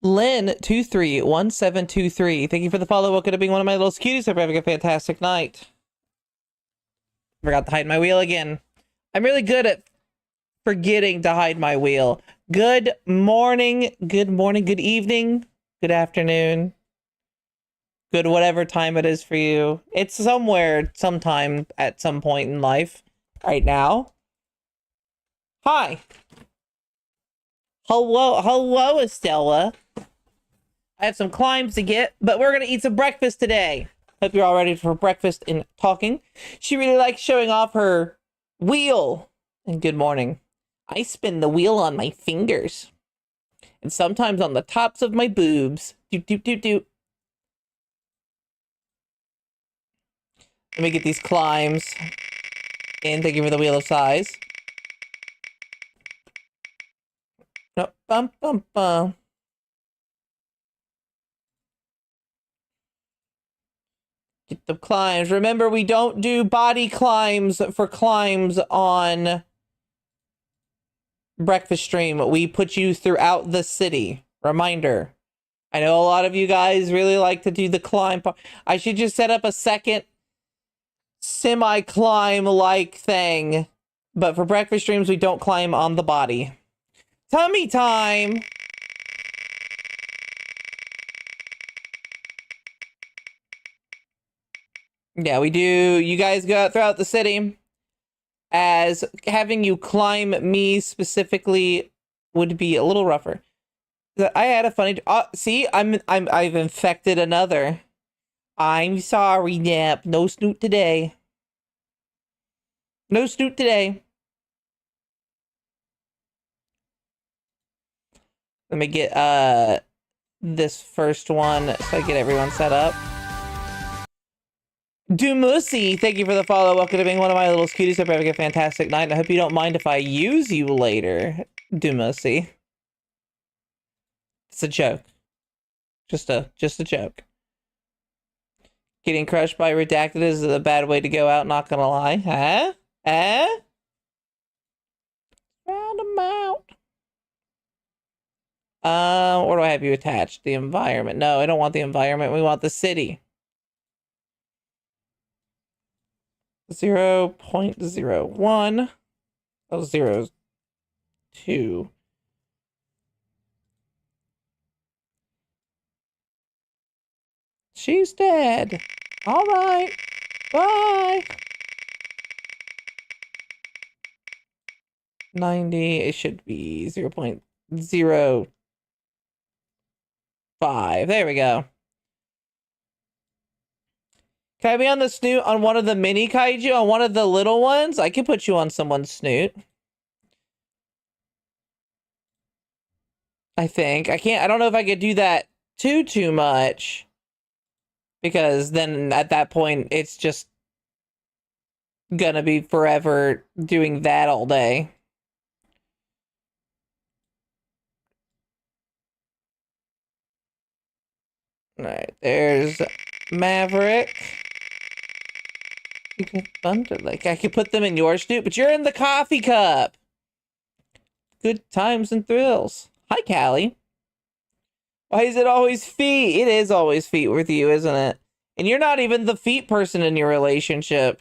Lynn231723. Thank you for the follow. Welcome to being one of my little cuties. Hope you're having a fantastic night. Forgot to hide my wheel again. I'm really good at forgetting to hide my wheel. Good morning, good evening, good afternoon, good whatever time it is for you. It's somewhere, sometime, at some point in life. Right now. Hi. Hello, Estella. I have some climbs to get, but we're gonna eat some breakfast today. Hope you're all ready for breakfast and talking. She really likes showing off her wheel. And good morning. I spin the wheel on my fingers. And sometimes on the tops of my boobs. Doot, doot, doot, doot. Let me get these climbs. And thank you for the wheel of size. No, bum, bum, bum. Get the climbs. Remember, we don't do body climbs for climbs on breakfast stream. We put you throughout the city. Reminder. I know a lot of you guys really like to do the climb. I should just set up a second semi-climb like thing. But for breakfast streams, we don't climb on the body. Tummy time! Yeah, we do. You guys go out throughout the city. As having you climb me specifically would be a little rougher. I had a funny. See, I've infected another. I'm sorry, Nap. No snoot today. No snoot today. Let me get this first one so I get everyone set up. Dumussy, thank you for the follow. Welcome to being one of my little cuties. Hope you're having a fantastic night. I hope you don't mind if I use you later, Dumussy. It's a joke. Just a joke. Getting crushed by Redacted is a bad way to go out, not gonna lie. Huh? Roundabout. Where do I have you attached? The environment. No, I don't want the environment. We want the city. 0.01. Oh, 0.2. She's dead. All right. Bye. 90. It should be 0.05. There we go. Can I be on the snoot on one of the mini kaiju? On one of the little ones? I can put you on someone's snoot. I think. I don't know if I could do that too much. Because then at that point, it's just gonna be forever doing that all day. Alright, there's Maverick. You can thunder, like, I could put them in your snoot, but you're in the coffee cup. Good times and thrills. Hi, Callie. Why is it always feet? It is always feet with you, isn't it? And you're not even the feet person in your relationship.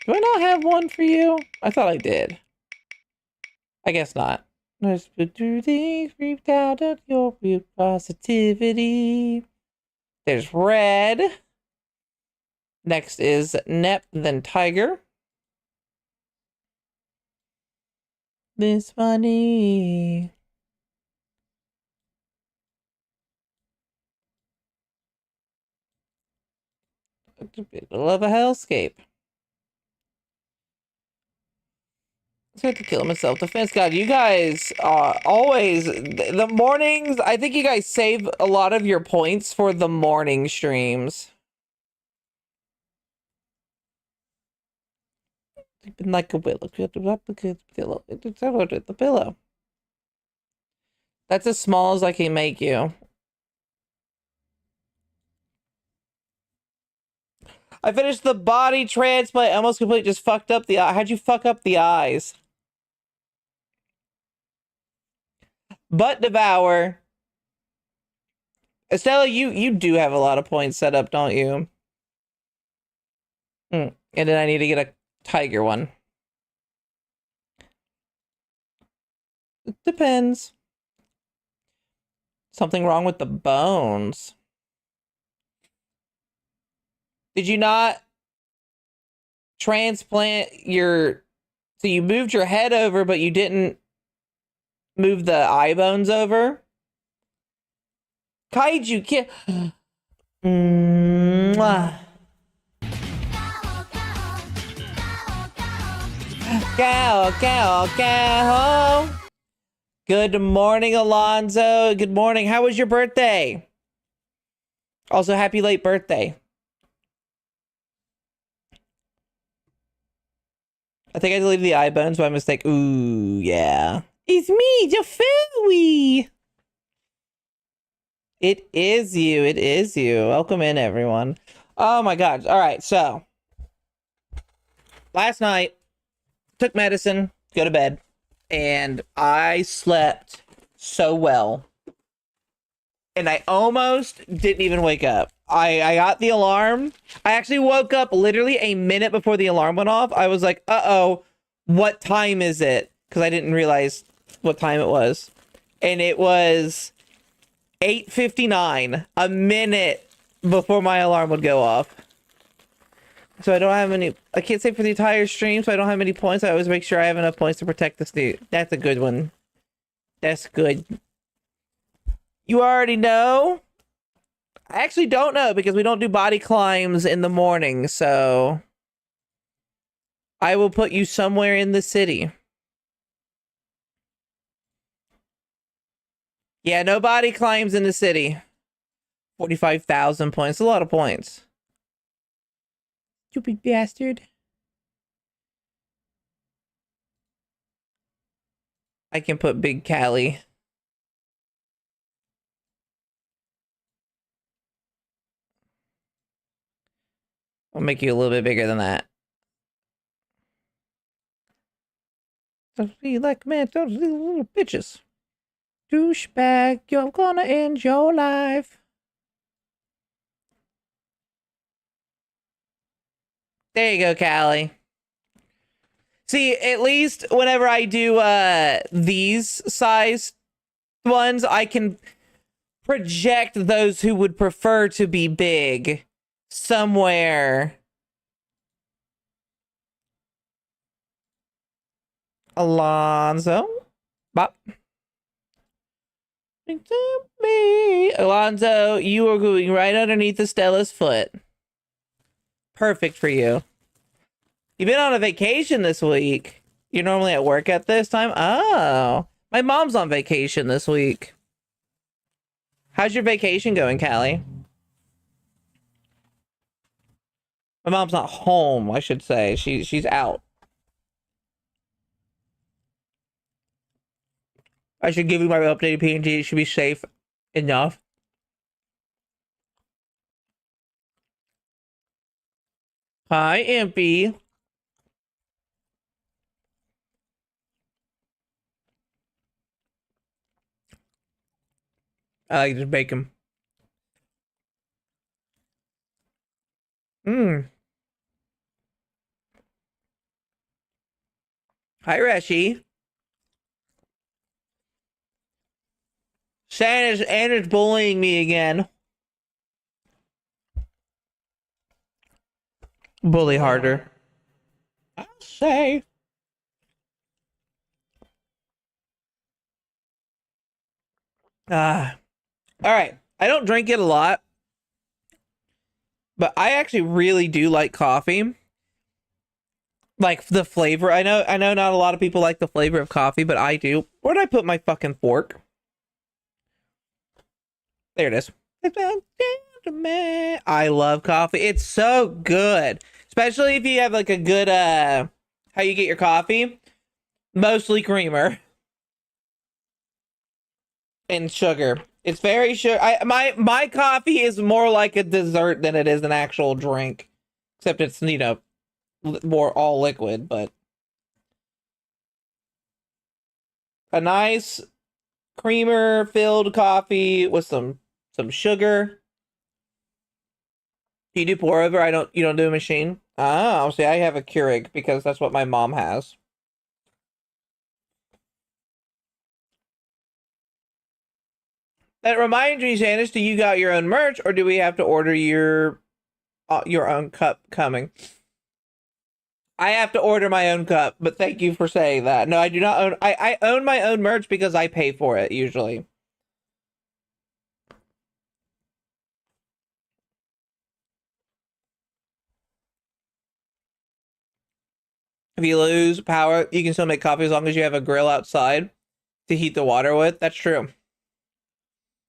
Do I not have one for you? I thought I did. I guess not. Let's put through the creeped out of your weird positivity. There's Red. Next is Nep, then Tiger. This funny. Middle of a hellscape. He's going to kill him in self-defense. God, you guys always... The mornings... I think you guys save a lot of your points for the morning streams. Sleeping like a willow. The pillow. That's as small as I can make you. I finished the body transplant. Almost complete. Just fucked up the eye. How'd you fuck up the eyes? Butt devour. Estella, you do have a lot of points set up, don't you? And then I need to get a tiger one. It depends. Something wrong with the bones. Did you not transplant your... So you moved your head over, but you didn't move the eye bones over? Kaiju kid. Cow, cow, cow. Good morning, Alonzo. Good morning. How was your birthday? Also, happy late birthday. I think I deleted the eye bones by mistake. Ooh, yeah. It's me, Jafui. It is you. It is you. Welcome in, everyone. Oh my God. All right. So last night, took medicine, go to bed, and I slept so well. And I almost didn't even wake up. I got the alarm. I actually woke up literally a minute before the alarm went off. I was like, uh-oh, what time is it? Because I didn't realize what time it was. And it was 8:59, a minute before my alarm would go off. So I don't have any... I can't say for the entire stream, so I don't have any points. I always make sure I have enough points to protect the state. That's a good one. That's good. You already know? I actually don't know because we don't do body climbs in the morning, so... I will put you somewhere in the city. Yeah, no body climbs in the city. 45,000 points. A lot of points. Stupid bastard. I can put Big Callie. I'll make you a little bit bigger than that. Don't be like man, those little bitches. Douchebag, you're gonna end your life. There you go, Callie. See, at least whenever I do these size ones, I can project those who would prefer to be big somewhere. Alonzo. Bop. Me. Alonzo, you are going right underneath Estella's foot. Perfect for you. You've been on a vacation this week. You're normally at work at this time? Oh. My mom's on vacation this week. How's your vacation going, Callie? My mom's not home, I should say. She's out. I should give you my updated PNG. It should be safe enough. Hi, Impy. I like just bacon. Hi, Reshi. Santa's bullying me again. Bully harder. I'll say. All right. I don't drink it a lot, but I actually really do like coffee. Like the flavor. I know not a lot of people like the flavor of coffee, but I do. Where did I put my fucking fork? There it is. I love coffee. It's so good. Especially if you have like a good how you get your coffee. Mostly creamer. And sugar. It's very sugar. My coffee is more like a dessert than it is an actual drink. Except it's, you know, more all liquid, but a nice creamer filled coffee with some sugar. You do pour over? You don't do a machine? Oh, see, I have a Keurig because that's what my mom has. That reminds me, Janice, do you got your own merch or do we have to order your own cup coming? I have to order my own cup, but thank you for saying that. No, I do not own. I own my own merch because I pay for it usually. If you lose power, you can still make coffee as long as you have a grill outside to heat the water with. That's true.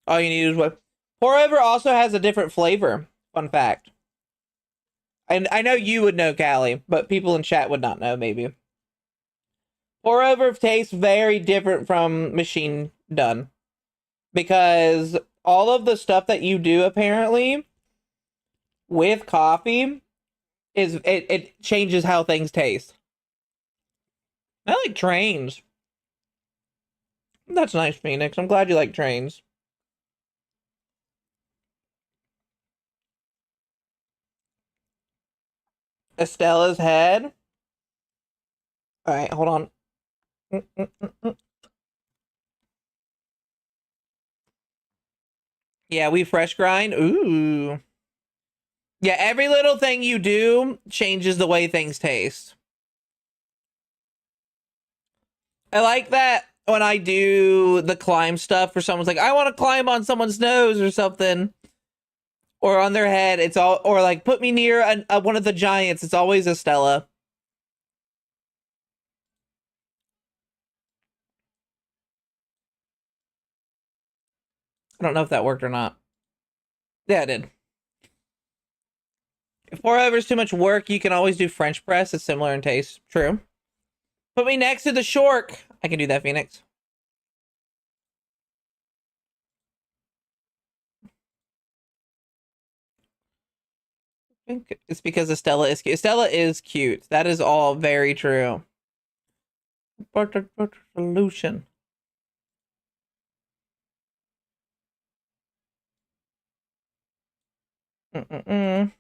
All you need is what. Pour over also has a different flavor. Fun fact. And I know you would know, Callie, but people in chat would not know, maybe. Pour over tastes very different from machine done. Because all of the stuff that you do, apparently, with coffee, it changes how things taste. I like trains. That's nice, Phoenix. I'm glad you like trains. Estella's head. All right, hold on. Yeah, we fresh grind. Ooh. Yeah, every little thing you do changes the way things taste. I like that when I do the climb stuff for someone's like, I want to climb on someone's nose or something. Or on their head. It's all, or like put me near one of the giants. It's always Estella. I don't know if that worked or not. Yeah, it did. If pour over is too much work, you can always do French press. It's similar in taste. True. Put me next to the Shork. I can do that, Phoenix. It's because Estella is cute. Estella is cute. That is all very true. Solution. Mm-mm-mm.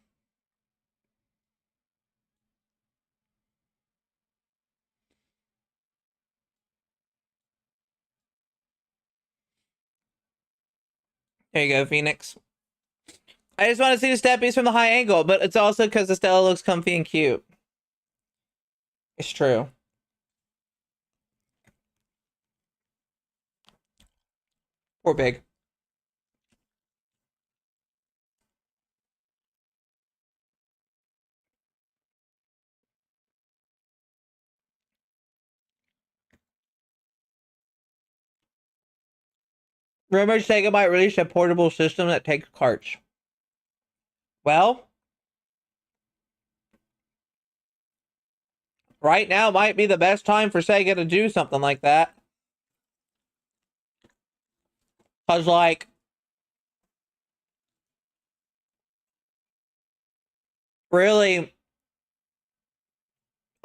There you go, Phoenix. I just want to see the steppies from the high angle, but it's also because Estella looks comfy and cute. It's true. Poor Big. Rumors Sega might release a portable system that takes carts. Well, right now might be the best time for Sega to do something like that. Cause like, really,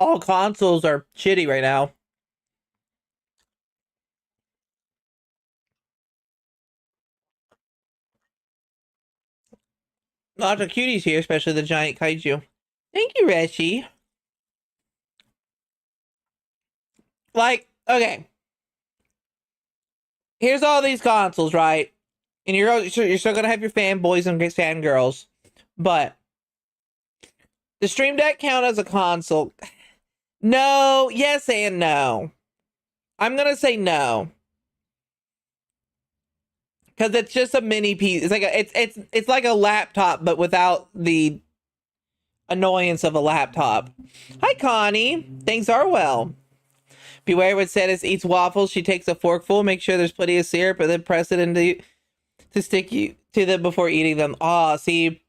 all consoles are shitty right now. Lots of cuties here, especially the giant kaiju. Thank you, Reshi. Like, okay. Here's all these consoles, right? And you're still gonna have your fanboys and fangirls. But does Stream Deck count as a console? No, yes and no. I'm gonna say no. Because it's just a mini piece. It's like it's like a laptop, but without the annoyance of a laptop. Hi, Connie. Things are well. Beware what Satis eats waffles. She takes a forkful, make sure there's plenty of syrup, and then press it into to stick you to them before eating them. Ah, see,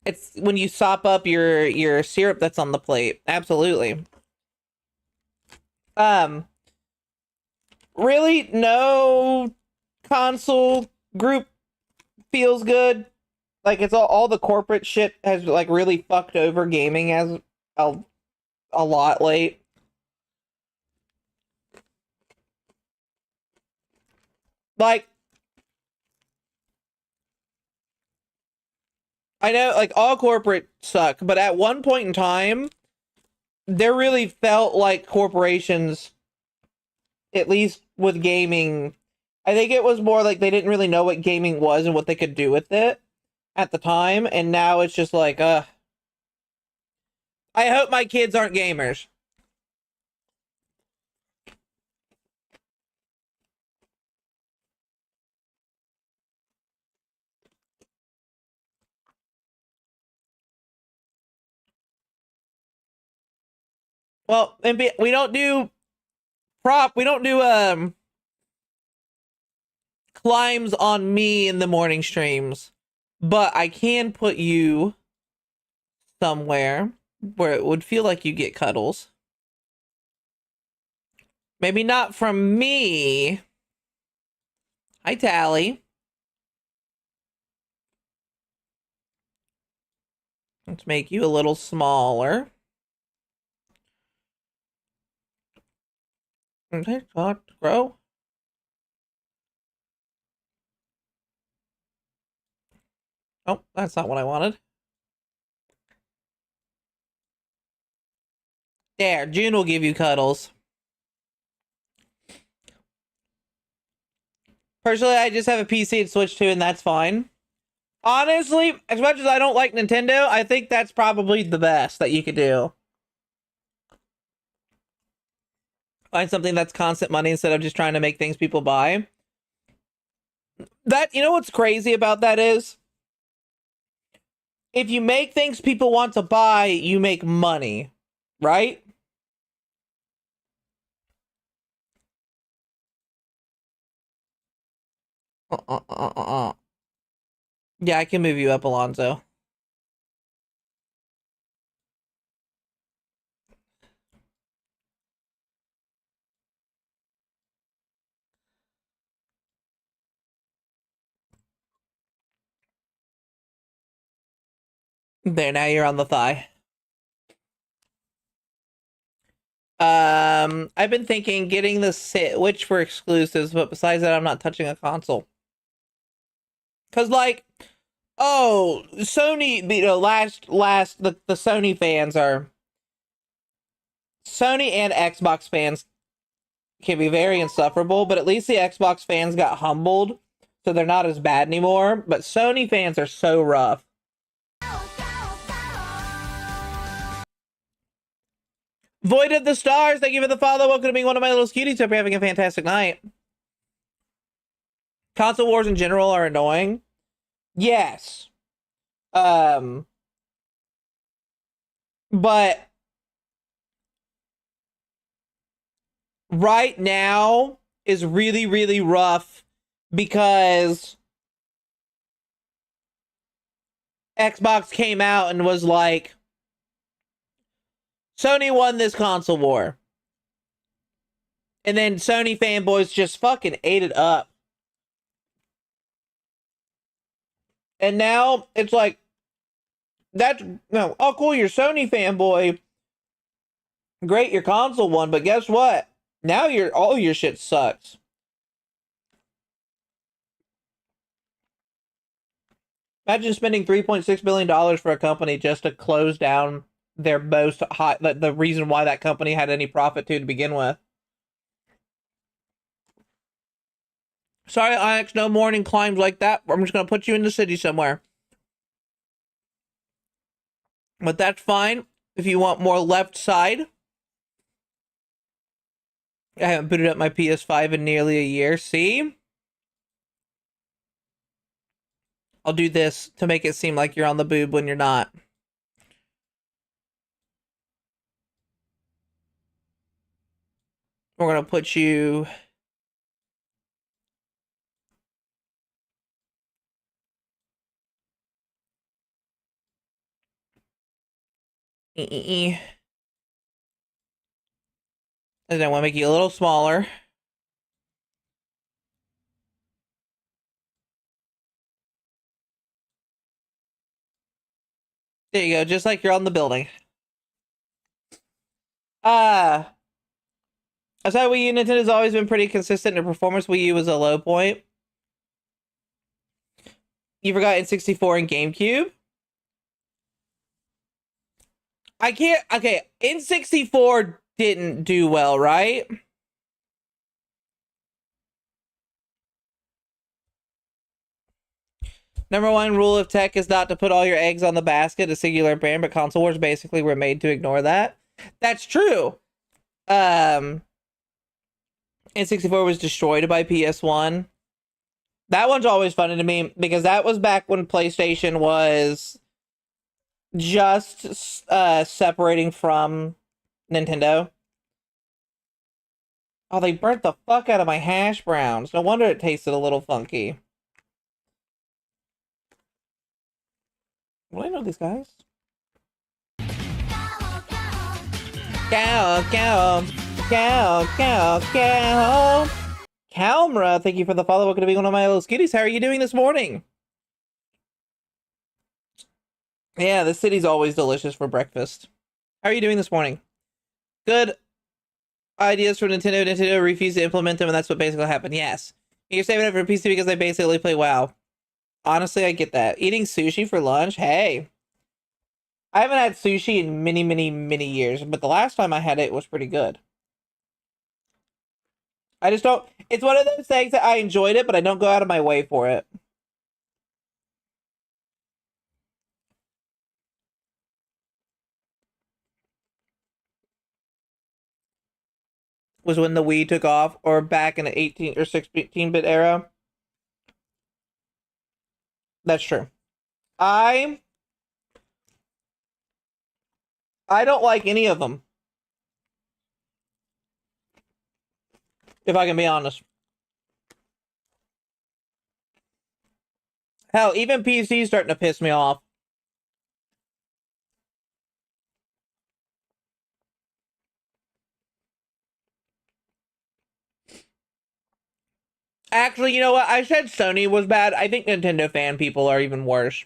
it's when you sop up your syrup that's on the plate. Absolutely. Really, no console group feels good. Like it's all the corporate shit has like really fucked over gaming as a, a lot late. Like I know like all corporate suck, but at one point in time, there really felt like corporations, at least with gaming, I think it was more like they didn't really know what gaming was and what they could do with it at the time, and now it's just like, I hope my kids aren't gamers. Well, and we don't do we don't do climbs on me in the morning streams, but I can put you somewhere where it would feel like you get cuddles. Maybe not from me. Hi, Tally. Let's make you a little smaller. Okay, talk, grow. Oh, that's not what I wanted. There, June will give you cuddles. Personally, I just have a PC to switch to, and that's fine. Honestly, as much as I don't like Nintendo, I think that's probably the best that you could do. Find something that's constant money instead of just trying to make things people buy. That, you know what's crazy about that is? If you make things people want to buy, you make money, right? Yeah, I can move you up, Alonzo. There, now you're on the thigh. I've been thinking getting the Switch for exclusives, but besides that, I'm not touching a console. Cause like, oh, Sony, you know, the Sony fans are Sony and Xbox fans can be very insufferable, but at least the Xbox fans got humbled, so they're not as bad anymore. But Sony fans are so rough. Void of the Stars, thank you for the follow. Welcome to being one of my little cuties. Hope you're having a fantastic night. Console wars in general are annoying. Yes. But right now is really, really rough because Xbox came out and was like, Sony won this console war. And then Sony fanboys just fucking ate it up. And now it's like, that's, no, oh cool, you're Sony fanboy. Great, your console won, but guess what? Now all your shit sucks. Imagine spending $3.6 billion for a company just to close down their most high, the reason why that company had any profit to begin with. Sorry, Onyx, no morning climbs like that. I'm just going to put you in the city somewhere. But that's fine if you want more left side. I haven't booted up my PS5 in nearly a year. See? I'll do this to make it seem like you're on the boob when you're not. We're going to put you... And then I want to make you a little smaller. There you go, just like you're on the building. Uh, aside Wii U, Nintendo's always been pretty consistent in performance. Wii U was a low point. You forgot N64 and GameCube? I can't. Okay, N64 didn't do well, right? Number one rule of tech is not to put all your eggs on the basket, a singular brand, but console wars basically were made to ignore that. That's true. N64 was destroyed by PS1. That one's always funny to me because that was back when PlayStation was just separating from Nintendo. Oh, they burnt the fuck out of my hash browns. No wonder it tasted a little funky. Well, I know these guys. Cow, cow, cow, cow, cow. Calmra, thank you for the follow. Welcome to be one of my little skitties. How are you doing this morning? Yeah, the city's always delicious for breakfast. How are you doing this morning? Good ideas from Nintendo. Nintendo refused to implement them, and that's what basically happened. Yes. You're saving it for PC because they basically play WoW. Honestly, I get that. Eating sushi for lunch? Hey. I haven't had sushi in many, many, many years, but the last time I had it was pretty good. I just don't... It's one of those things that I enjoyed it, but I don't go out of my way for it. Was when the Wii took off, or back in the 18 or 16-bit era. That's true. I don't like any of them. If I can be honest. Hell, even PC is starting to piss me off. Actually, you know what? I said Sony was bad. I think Nintendo fan people are even worse.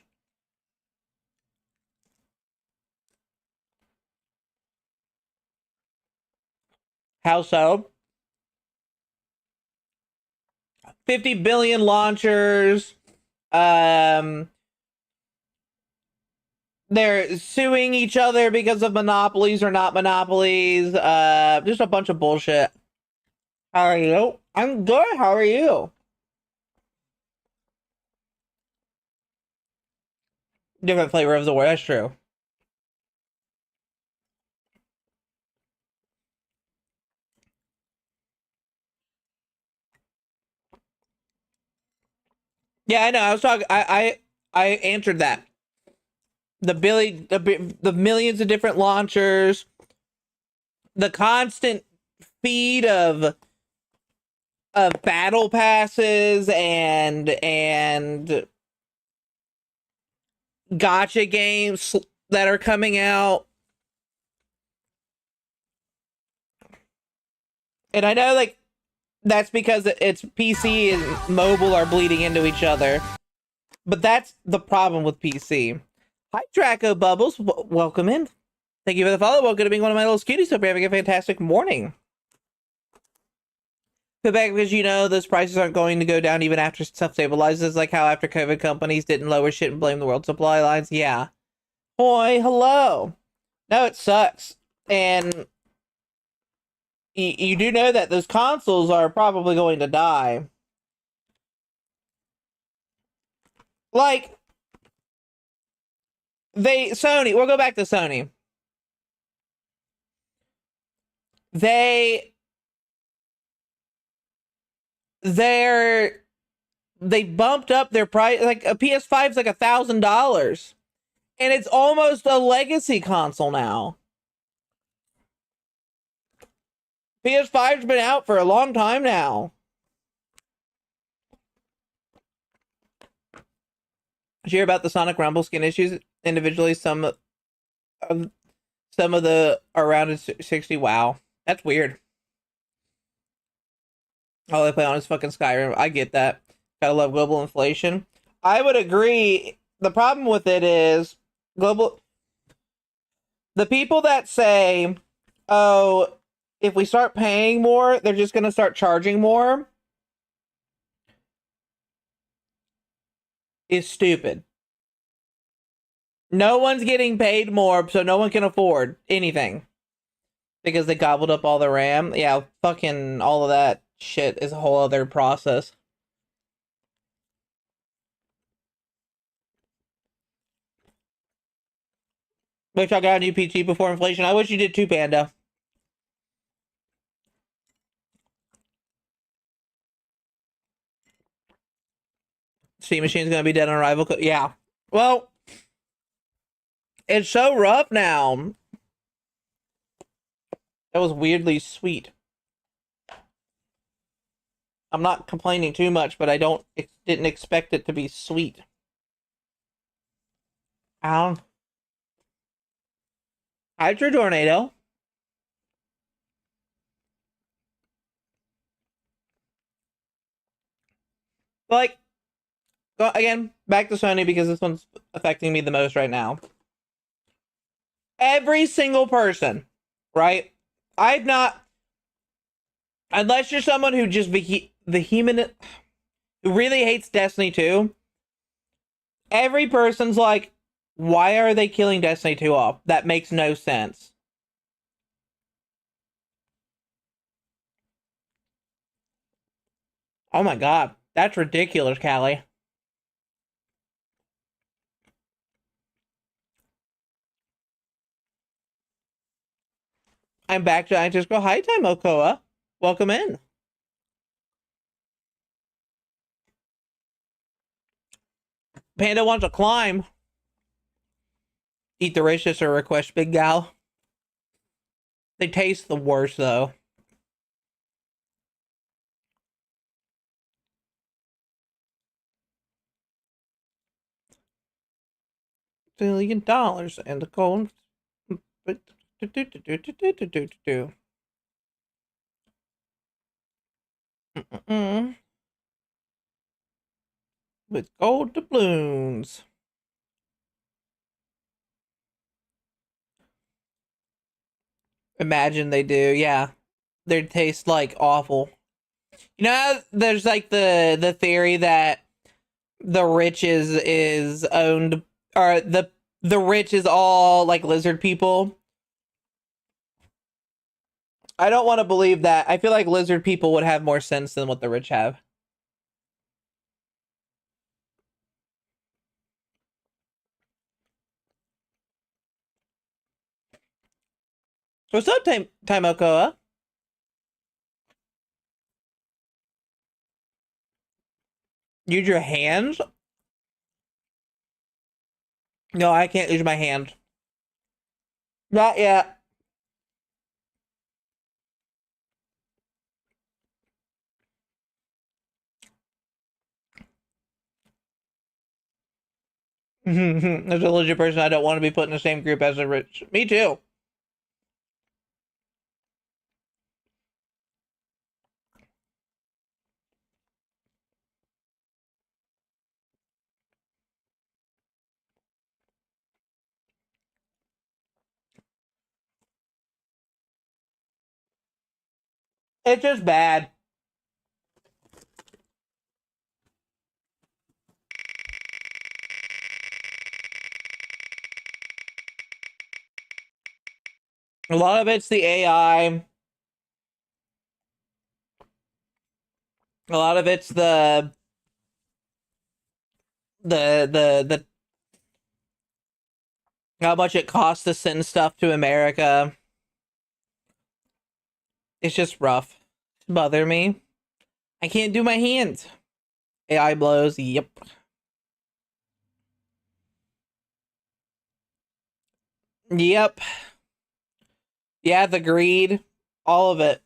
How so? 50 billion launchers. They're suing each other because of monopolies or not monopolies. Just a bunch of bullshit. How are you? I'm good. How are you? Different flavor of the word. That's true. Yeah, I know. I was talking. I answered that. The millions of different launchers, the constant feed of battle passes and gacha games that are coming out. And I know, like, that's because it's PC and mobile are bleeding into each other. But that's the problem with PC. Hi, Draco Bubbles. Welcome in. Thank you for the follow. Welcome to being one of my little cuties. Hope you're having a fantastic morning. Back because you know those prices aren't going to go down even after stuff stabilizes, like how after COVID companies didn't lower shit and blame the world supply lines. Yeah. Boy, hello. No, it sucks. And you do know that those consoles are probably going to die. Like, Sony, we'll go back to Sony. They bumped up their price. Like a PS5 is like $1,000, and it's almost a legacy console now. PS5's been out for a long time now. Did you hear about the Sonic Rumble skin issues individually? Some of the around 60. Wow, that's weird. Oh, they play on his fucking Skyrim. I get that. Gotta love global inflation. I would agree. The problem with it is The people that say, oh, if we start paying more, they're just going to start charging more, is stupid. No one's getting paid more, so no one can afford anything. Because they gobbled up all the RAM. Yeah, fucking all of that shit is a whole other process. Wish I got a new PC before inflation. I wish you did too, Panda. Steam Machine's gonna be dead on arrival. Yeah. Well, it's so rough now. That was weirdly sweet. I'm not complaining too much, but I didn't expect it to be sweet. Ow. Hydro Tornado. Like, again, back to Sony because this one's affecting me the most right now. Every single person, right? I've not, unless you're someone who just vehement, who really hates Destiny 2, every person's like, why are they killing Destiny 2 off? That makes no sense. Oh my god, that's ridiculous, Callie. I'm back to I just go, hi, Time Okoa. Welcome in. Panda wants to climb. Eat the racist or request big gal. They taste the worst, though. $1 billion and the gold. With gold doubloons. Imagine they do, yeah. They taste like awful. You know, there's like the theory that the rich is owned, or the rich is all like lizard people. I don't want to believe that. I feel like lizard people would have more sense than what the rich have. What's up, Okoa? Use your hands? No, I can't use my hands. Not yet. As a legit person, I don't want to be put in the same group as the rich. Me too. It's just bad. A lot of it's the AI. A lot of it's the how much it costs to send stuff to America. It's just rough. It's bother me. I can't do my hands. AI blows. Yep. Yep. Yeah, the greed. All of it.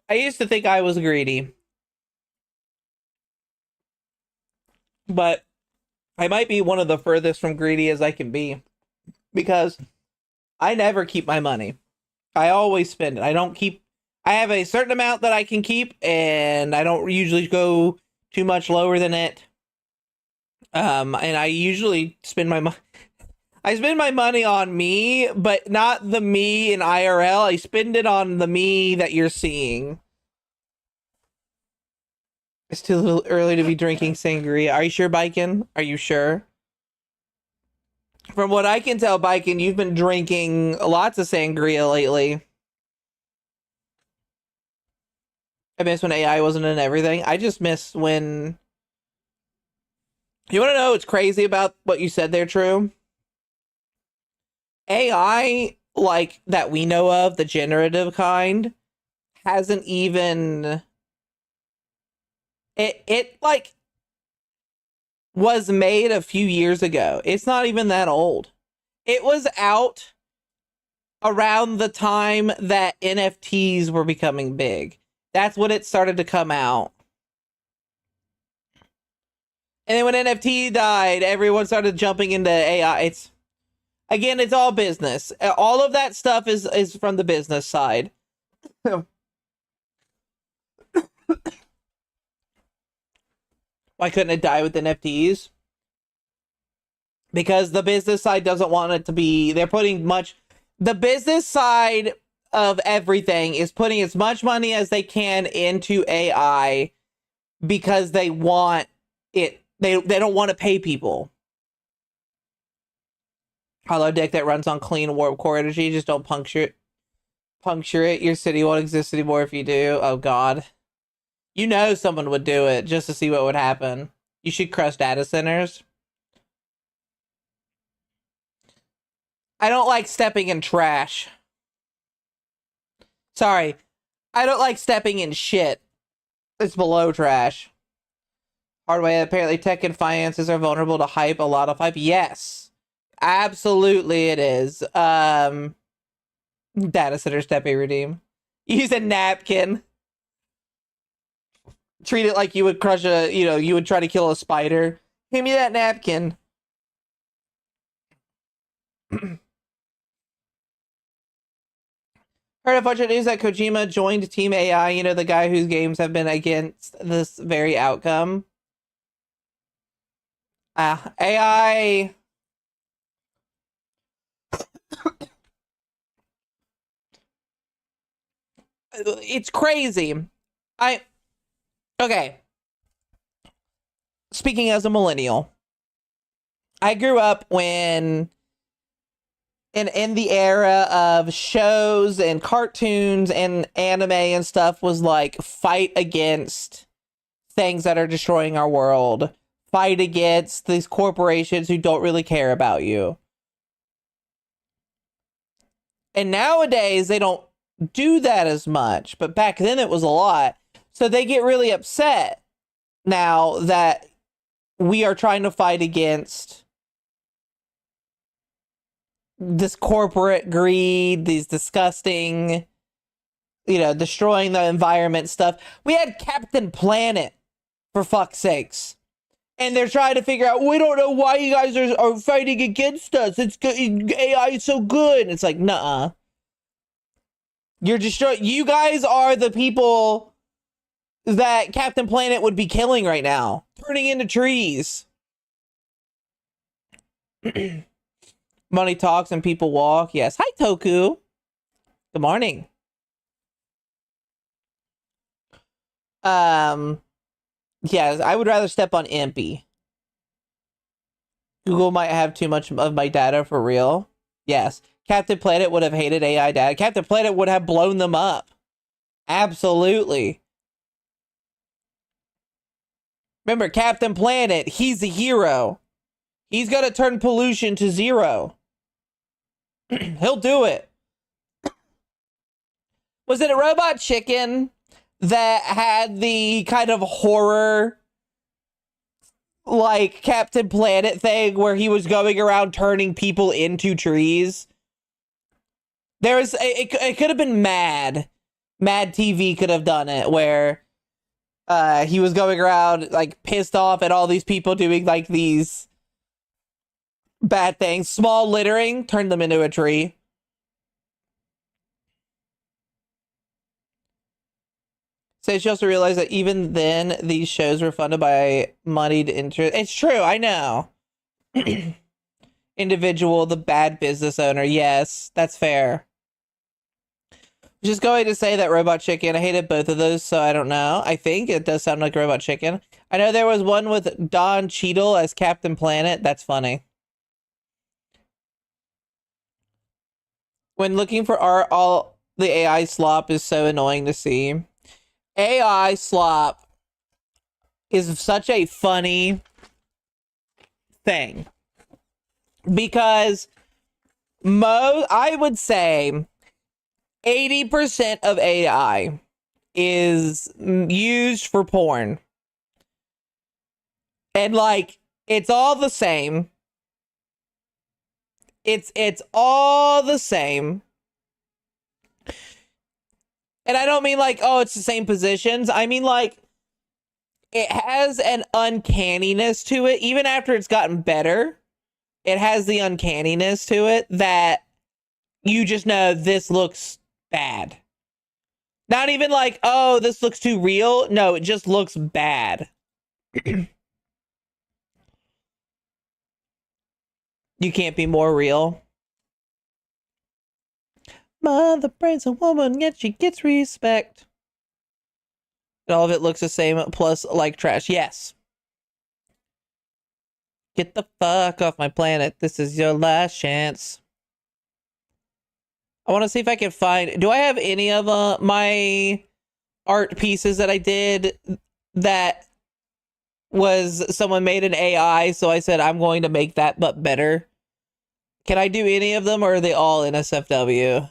I used to think I was greedy. But I might be one of the furthest from greedy as I can be. Because I never keep my money. I always spend it. I have a certain amount that I can keep, and I don't usually go too much lower than it. And I usually spend my money. I spend my money on me, but not the me in IRL. I spend it on the me that you're seeing. It's too little early to be drinking sangria. Are you sure, Biken? Are you sure? From what I can tell, Biken, you've been drinking lots of sangria lately. I miss when AI wasn't in everything. I just miss when... You want to know what's crazy about what you said there, True? AI, like, that we know of, the generative kind, hasn't even... It like, was made a few years ago. It's not even that old. It was out around the time that NFTs were becoming big. That's when it started to come out. And then when NFT died, everyone started jumping into AI. It's all business. All of that stuff is from the business side. Why couldn't it die with NFTs? Because the business side doesn't want it to be... They're putting much... The business side of everything is putting as much money as they can into AI because they want it. They don't want to pay people. Hollow deck that runs on clean warp core energy. Just don't puncture it. Puncture it. Your city won't exist anymore if you do. Oh, God. You know someone would do it just to see what would happen. You should crush data centers. I don't like stepping in trash. Sorry. I don't like stepping in shit. It's below trash. Hard way, apparently tech and finances are vulnerable to hype, a lot of hype. Yes. Absolutely it is. Data center stepping redeem. Use a napkin. Treat it like you would crush a, you would try to kill a spider. Give me that napkin. Heard a bunch of news that Kojima joined Team AI, the guy whose games have been against this very outcome. AI... It's crazy. Okay. Speaking as a millennial, I grew up when in the era of shows and cartoons and anime and stuff was like fight against things that are destroying our world. Fight against these corporations who don't really care about you. And nowadays they don't do that as much, but back then it was a lot. So they get really upset now that we are trying to fight against this corporate greed, these disgusting, destroying the environment stuff. We had Captain Planet, for fuck's sakes. And they're trying to figure out, we don't know why you guys are fighting against us. It's good. AI is so good. It's like, nuh-uh. You're you guys are the people that Captain Planet would be killing right now. Turning into trees. Money talks and people walk. Yes. Hi, Toku. Good morning. Yes, I would rather step on Impy. Google might have too much of my data for real. Yes. Captain Planet would have hated AI data. Captain Planet would have blown them up. Absolutely. Remember, Captain Planet, he's a hero. He's gonna turn pollution to zero. He'll do it. Was it a Robot Chicken that had the kind of horror, like, Captain Planet thing where he was going around turning people into trees? It could have been Mad. Mad TV could have done it, where he was going around, like, pissed off at all these people doing, like, these bad things. Small littering, turned them into a tree. So she also realized that even then, these shows were funded by moneyed interest. It's true, I know. individual, the bad business owner. Yes, that's fair. Just going to say that Robot Chicken, I hated both of those, so I don't know. I think it does sound like Robot Chicken. I know there was one with Don Cheadle as Captain Planet. That's funny. When looking for art, all the AI slop is so annoying to see. AI slop is such a funny thing. Because I would say 80% of AI is used for porn. And like, it's all the same. It's all the same. And I don't mean like, oh, it's the same positions. I mean like, it has an uncanniness to it. Even after it's gotten better, it has the uncanniness to it that you just know this looks bad. Not even like, oh, this looks too real. No, it just looks bad. You can't be more real. Mother brings a woman, yet she gets respect. And all of it looks the same, plus like trash. Yes. Get the fuck off my planet. This is your last chance. I want to see if I can find... Do I have any of my art pieces that I did that was someone made an AI, so I said I'm going to make that but better? Can I do any of them, or are they all NSFW?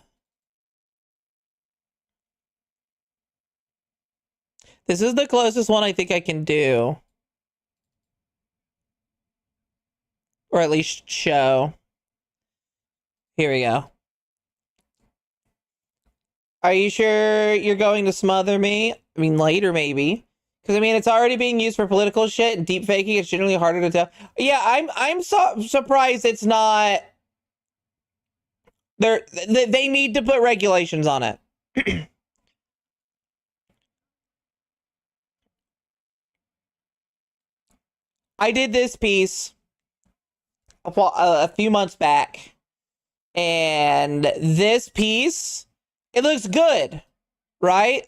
This is the closest one I think I can do. Or at least show. Here we go. Are you sure you're going to smother me? I mean, later, maybe. Because, I mean, it's already being used for political shit, and deep faking is generally harder to tell. Yeah, I'm so surprised it's not... They need to put regulations on it. I did this piece a few months back, and this piece, it looks good, right?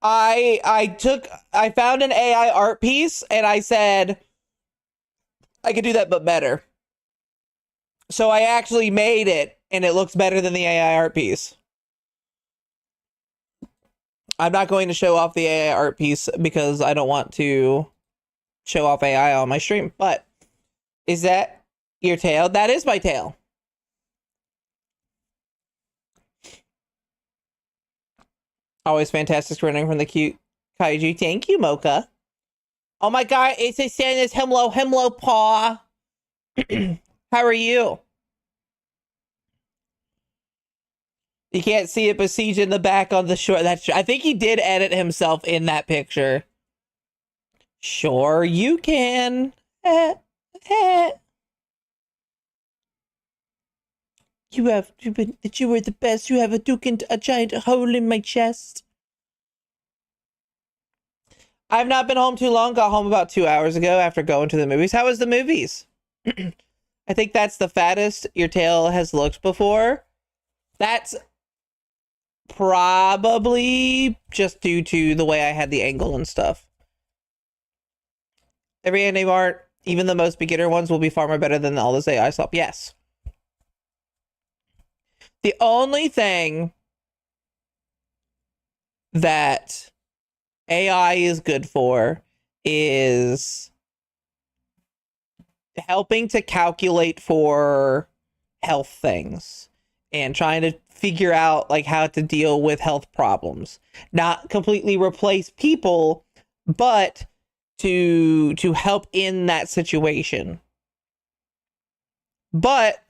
I found an AI art piece, and I said I could do that but better. So I actually made it, and it looks better than the AI art piece. I'm not going to show off the AI art piece because I don't want to show off AI on my stream. But is that your tail? That is my tail. Always fantastic running from the cute kaiju. Thank you, Mocha. Oh my god, it's a Santa's Hemlo paw. How are you? You can't see it, but Siege in the back on the short. That's I think he did edit himself in that picture. Sure, you can. You were the best. You have a giant hole in my chest. I've not been home too long. Got home about 2 hours ago after going to the movies. How was the movies? I think that's the fattest your tail has looked before. That's probably just due to the way I had the angle and stuff. Every anime art, even the most beginner ones, will be far more better than all this AI slop. Yes. The only thing that AI is good for is helping to calculate for health things and trying to figure out like how to deal with health problems. Not completely replace people, but to help in that situation. But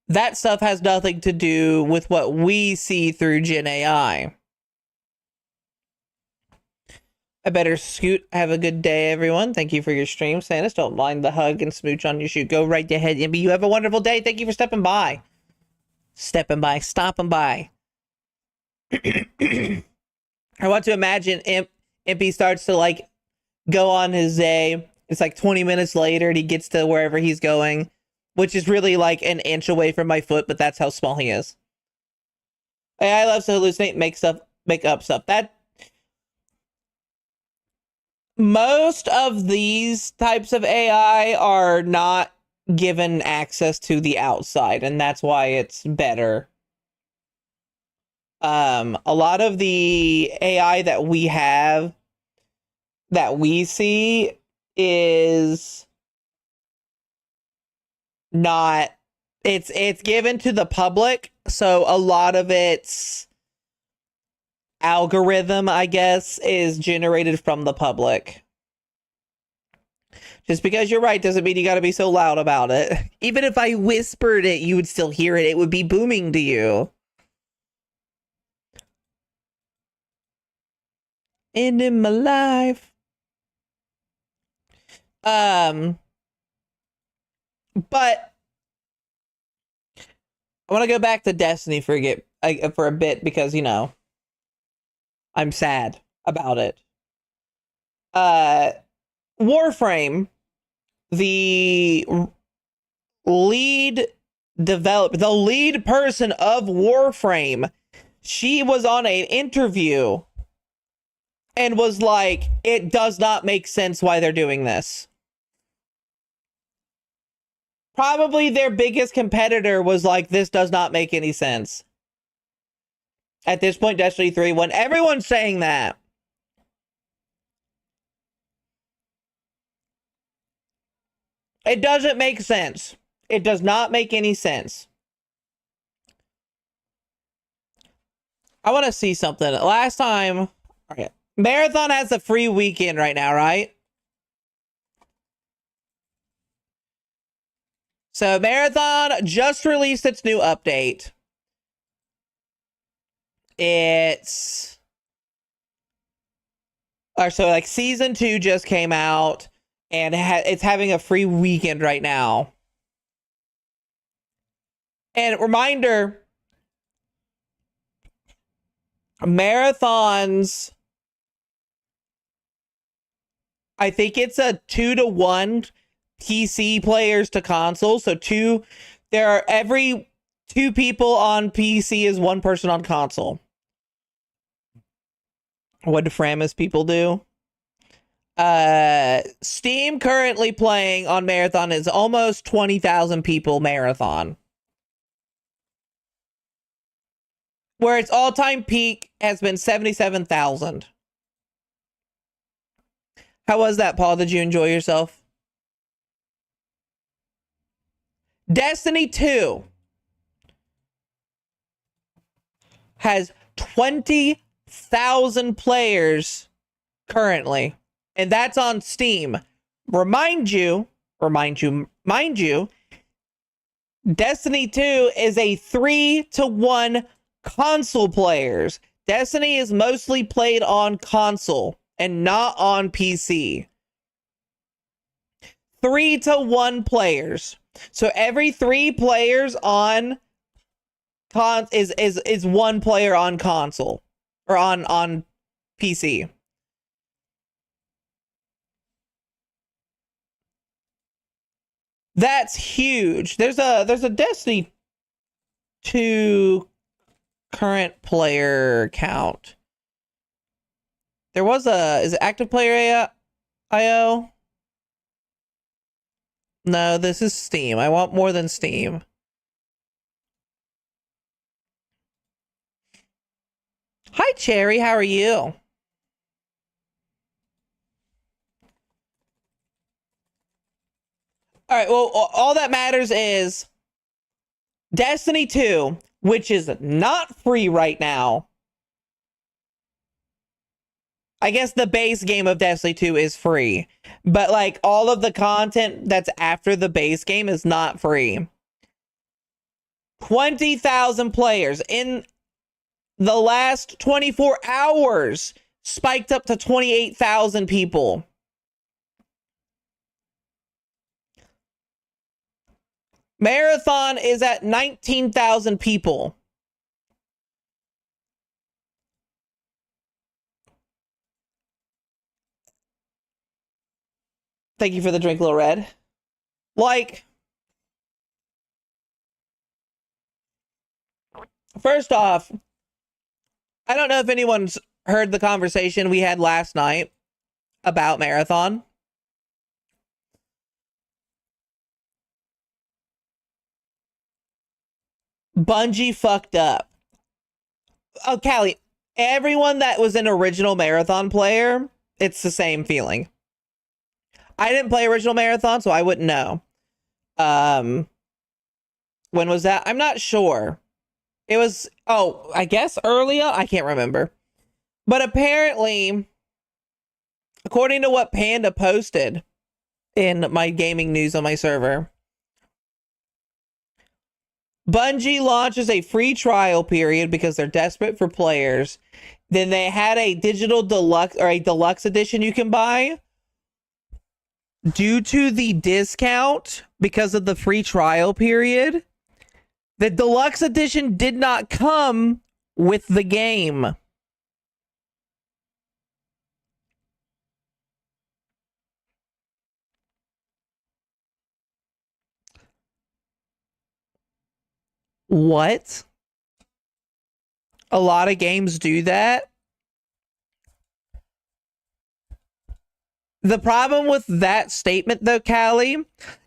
that stuff has nothing to do with what we see through Gen AI. I better scoot. Have a good day, everyone. Thank you for your stream, Sanus. Don't mind the hug and smooch on your shoe. Go right ahead, Imby. You have a wonderful day. Thank you for stopping by. Stopping by. I want to imagine Impy starts to like go on his day. It's like 20 minutes later and he gets to wherever he's going, which is really like an inch away from my foot, but that's how small he is. AI loves to hallucinate, make up stuff. That most of these types of AI are not given access to the outside, and that's why it's better. A lot of the AI that we have, that we see, is not, it's given to the public, so a lot of its algorithm, I guess, is generated from the public. Just because you're right doesn't mean you gotta be so loud about it. Even if I whispered it, you would still hear it. It would be booming to you. Ending my life. But I want to go back to Destiny for a bit because, you know, I'm sad about it. Warframe, the lead person of Warframe, she was on an interview and was like, it does not make sense why they're doing this. Probably their biggest competitor was like, this does not make any sense. At this point, Destiny 3, when everyone's saying that. It doesn't make sense. It does not make any sense. I want to see something. Last time, okay, Marathon has a free weekend right now, right? So Marathon just released its new update. It's... Or so like season 2 just came out and it's having a free weekend right now. And reminder, Marathon's, I think it's a 2-to-1 PC players to console. So there are every 2 people on PC is 1 person on console. What do Framus people do? Steam currently playing on Marathon is almost 20,000 people Marathon. Where its all-time peak has been 77,000. How was that, Paul? Did you enjoy yourself? Destiny 2 has 20,000 players currently, and that's on Steam. Mind you, Destiny 2 is a 3-to-1 console players. Destiny is mostly played on console and not on PC. 3-to-1 players. So every 3 players on is 1 player on console or on PC. That's huge. There's a Destiny 2 current player count. There was is it active player IO? No, this is Steam. I want more than Steam. Hi, Cherry. How are you? All right, well, all that matters is Destiny 2, which is not free right now. I guess the base game of Destiny 2 is free, but like all of the content that's after the base game is not free. 20,000 players in the last 24 hours, spiked up to 28,000 people. Marathon is at 19,000 people. Thank you for the drink, Little Red. Like, first off, I don't know if anyone's heard the conversation we had last night about Marathon. Bungie fucked up. Oh, Callie, everyone that was an original Marathon player, it's the same feeling. I didn't play original Marathon, so I wouldn't know. When was that? I'm not sure. It was, I guess earlier? I can't remember. But apparently, according to what Panda posted in my gaming news on my server, Bungie launches a free trial period because they're desperate for players. Then they had a digital deluxe or a deluxe edition you can buy. Due to the discount because of the free trial period, the deluxe edition did not come with the game. What? A lot of games do that. The problem with that statement, though, Callie,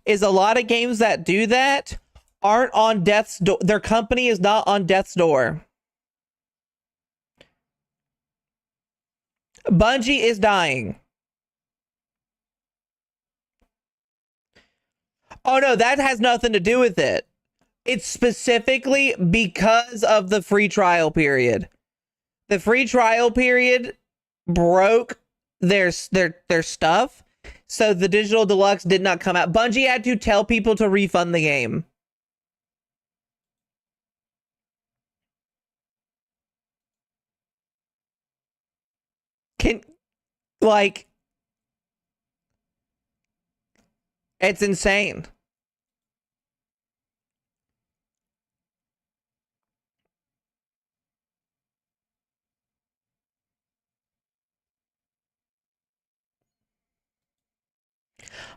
is a lot of games that do that aren't on death's door. Their company is not on death's door. Bungie is dying. Oh, no, that has nothing to do with it. It's specifically because of the free trial period. The free trial period broke their stuff, so the digital deluxe did not come out. Bungie had to tell people to refund the game. It's insane.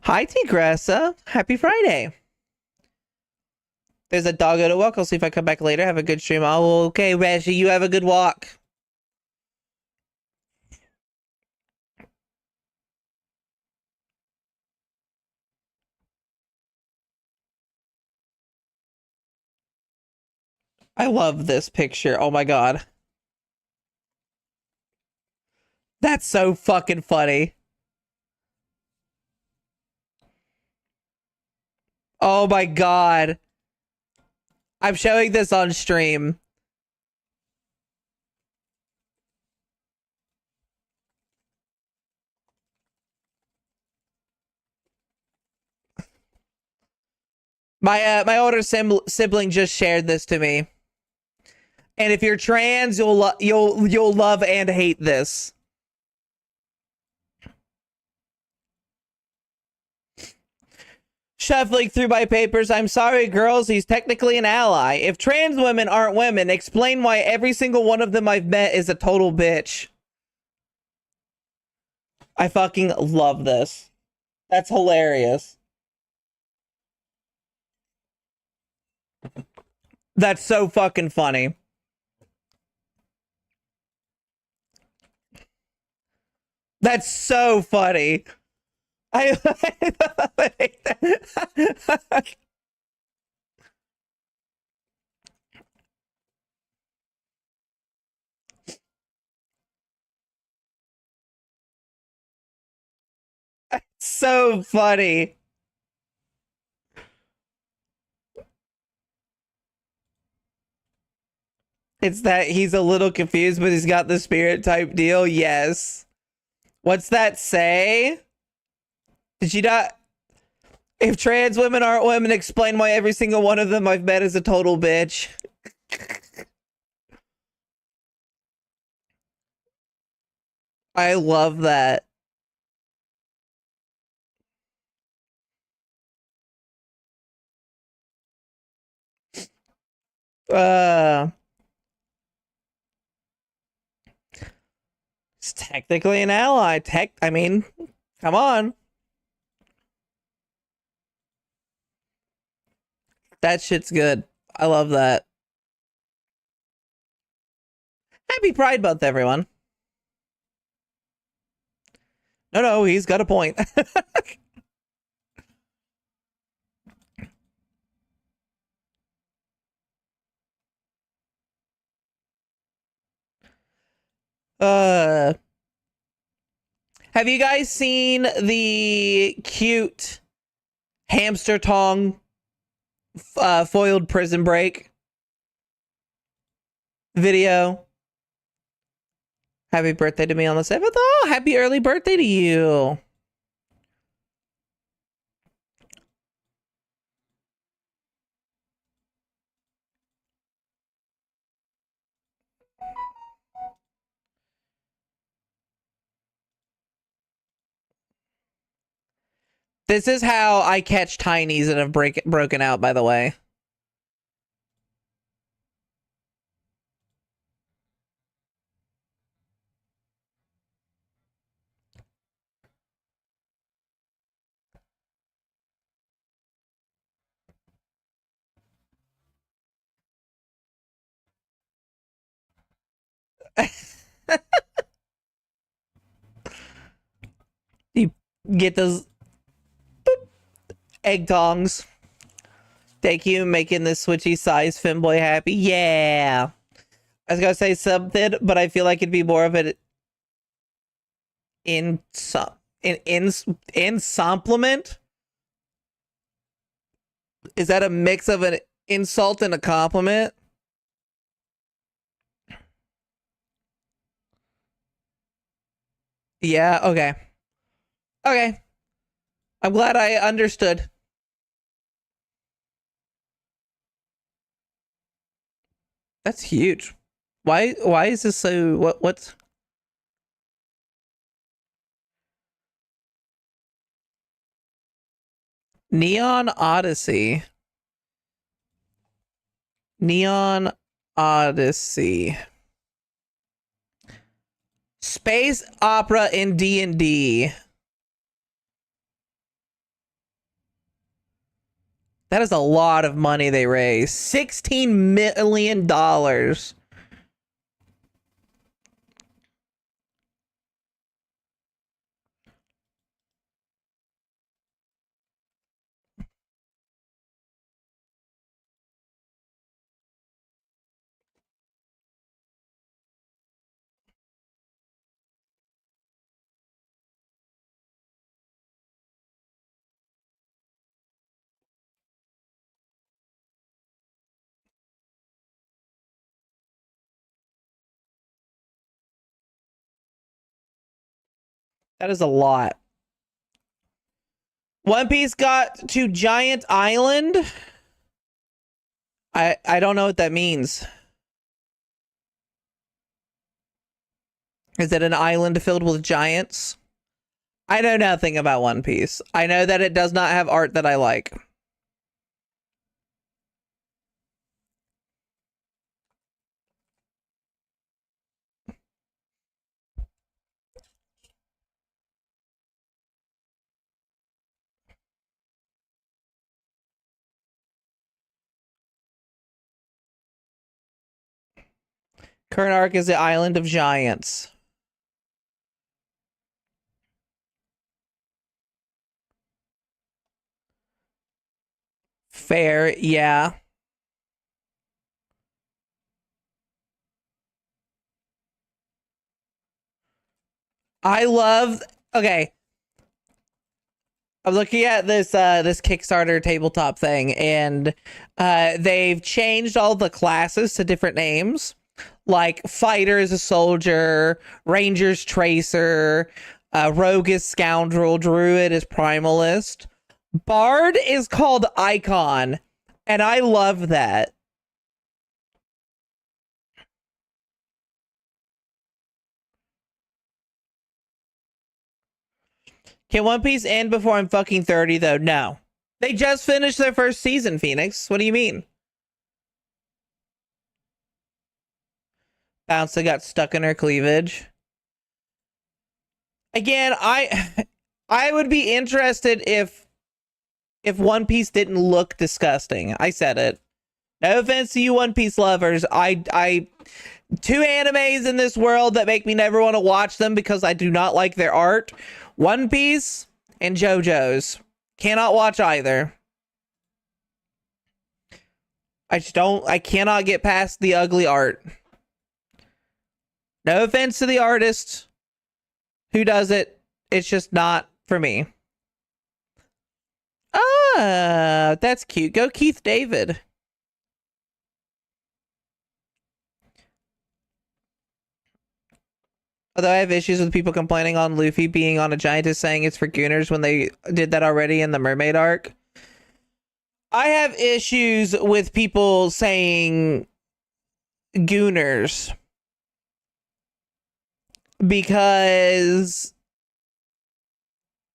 Hi, Tigressa. Happy Friday. There's a dog at a walk. I'll see if I come back later. Have a good stream. Oh, okay, Reggie. You have a good walk. I love this picture. Oh my god. That's so fucking funny. Oh my god. I'm showing this on stream. My older sibling just shared this to me. And if you're trans, you'll love and hate this. Shuffling through my papers. I'm sorry, girls. He's technically an ally. If trans women aren't women, explain why every single one of them I've met is a total bitch. I fucking love this. That's hilarious. That's so fucking funny. That's so funny. I so funny. It's that he's a little confused, but he's got the spirit type deal. Yes. What's that say? Did you not? If trans women aren't women, explain why every single one of them I've met is a total bitch. I love that. It's technically an ally. I mean, come on. That shit's good. I love that. Happy Pride Month, everyone. No, he's got a point. uh, have you guys seen the cute hamster tongue foiled prison break video? Happy birthday to me on the 7th. Oh, happy early birthday to you. This is how I catch tinies that have broken out, by the way. You get those egg tongs. Thank you, making this switchy size femboy happy. Yeah. I was gonna say something, but I feel like it'd be more of an in compliment. Is that a mix of an insult and a compliment? Yeah, okay. Okay. I'm glad I understood. That's huge. Why is this so what's Neon Odyssey? Neon Odyssey. Space opera in D&D. That is a lot of money they raised. $16 million. That is a lot. One Piece got to Giant Island. I don't know what that means. Is it an island filled with giants? I know nothing about One Piece. I know that it does not have art that I like. Current arc is the Island of Giants. Fair, yeah. I love. Okay, I'm looking at this this Kickstarter tabletop thing, and they've changed all the classes to different names. Like fighter is a soldier, ranger's tracer, rogue is scoundrel, druid is primalist, bard is called icon, and I love that. Can One Piece end before I'm fucking 30 though? No. They just finished their first season, Phoenix. What do you mean? Bouncer got stuck in her cleavage. Again, I I would be interested if if One Piece didn't look disgusting. I said it. No offense to you One Piece lovers. I two animes in this world that make me never want to watch them because I do not like their art. One Piece and JoJo's. Cannot watch either. I cannot get past the ugly art. No offense to the artist who does it. It's just not for me. Ah, that's cute. Go Keith David. Although I have issues with people complaining on Luffy being on a giantess saying it's for Gooners when they did that already in the Mermaid arc. I have issues with people saying Gooners because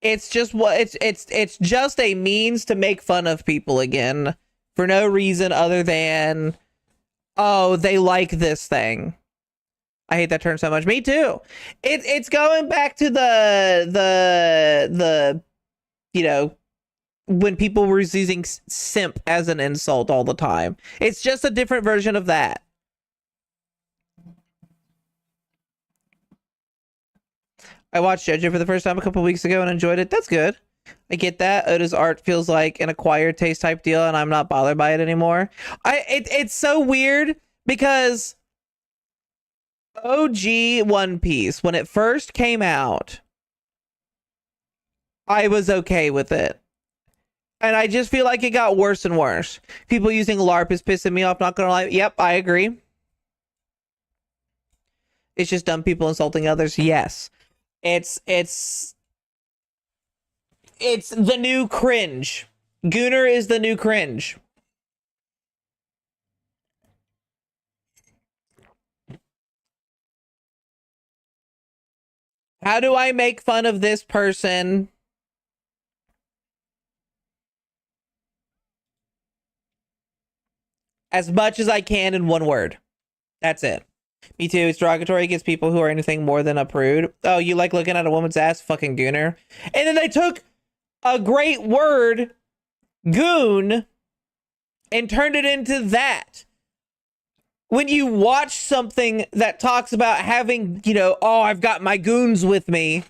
it's just what it's just a means to make fun of people again for no reason other than, oh, they like this thing. I hate that term so much. Me too. It's going back to the you know, when people were using simp as an insult all the time. It's just a different version of that. I watched JoJo for the first time a couple weeks ago and enjoyed it. That's good. I get that. Oda's art feels like an acquired taste type deal, and I'm not bothered by it anymore. It's so weird because OG One Piece, when it first came out, I was okay with it. And I just feel like it got worse and worse. People using LARP is pissing me off, not gonna lie. Yep, I agree. It's just dumb people insulting others. Yes. It's the new cringe. Gooner is the new cringe. How do I make fun of this person? As much as I can in one word. That's it. Me too. It's derogatory against people who are anything more than a prude. Oh, you like looking at a woman's ass? Fucking gooner. And then they took a great word, goon, and turned it into that. When you watch something that talks about having, oh, I've got my goons with me,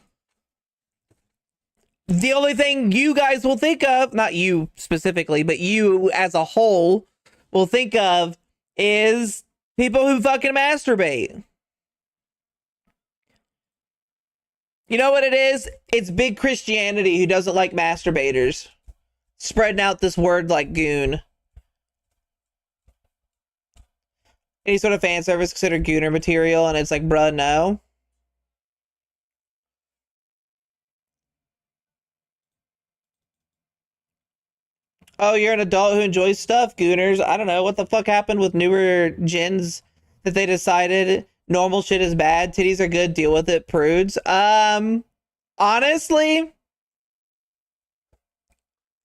the only thing you guys will think of, not you specifically, but you as a whole will think of is people who fucking masturbate. You know what it is? It's big Christianity who doesn't like masturbators. Spreading out this word like goon. Any sort of fan service considered gooner material, and it's like, bruh, no. Oh, you're an adult who enjoys stuff, gooners. I don't know what the fuck happened with newer gens that they decided normal shit is bad, titties are good, deal with it, prudes. Honestly,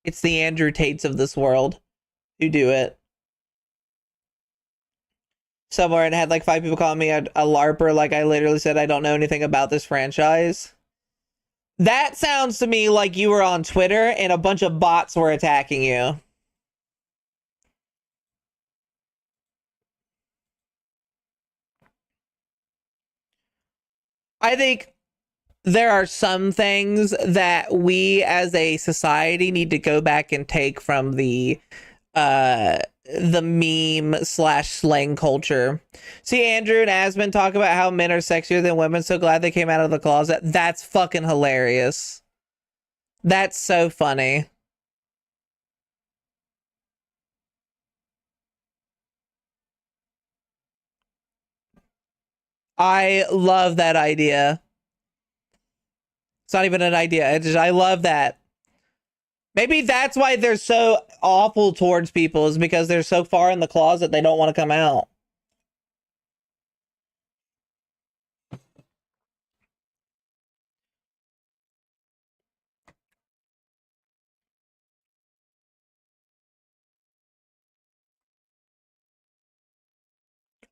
it's the Andrew Tates of this world who do it. Somewhere and had like 5 people calling me a LARPer, like I literally said I don't know anything about this franchise. That sounds to me like you were on Twitter and a bunch of bots were attacking you. I think there are some things that we as a society need to go back and take from the meme / slang culture. See Andrew and Asmund talk about how men are sexier than women. So glad they came out of the closet. That's fucking hilarious. That's so funny. I love that idea. It's not even an idea. I love that. Maybe that's why they're so awful towards people, is because they're so far in the closet they don't want to come out.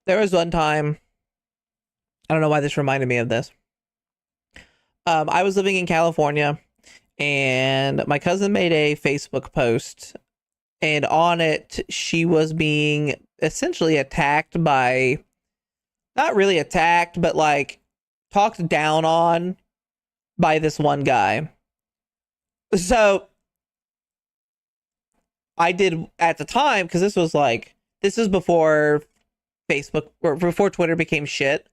There was one time, I don't know why this reminded me of this. I was living in California and my cousin made a Facebook post, and on it she was being essentially attacked by, not really attacked, but like talked down on by this one guy. So I did at the time, because this was before Facebook, or before Twitter became shit,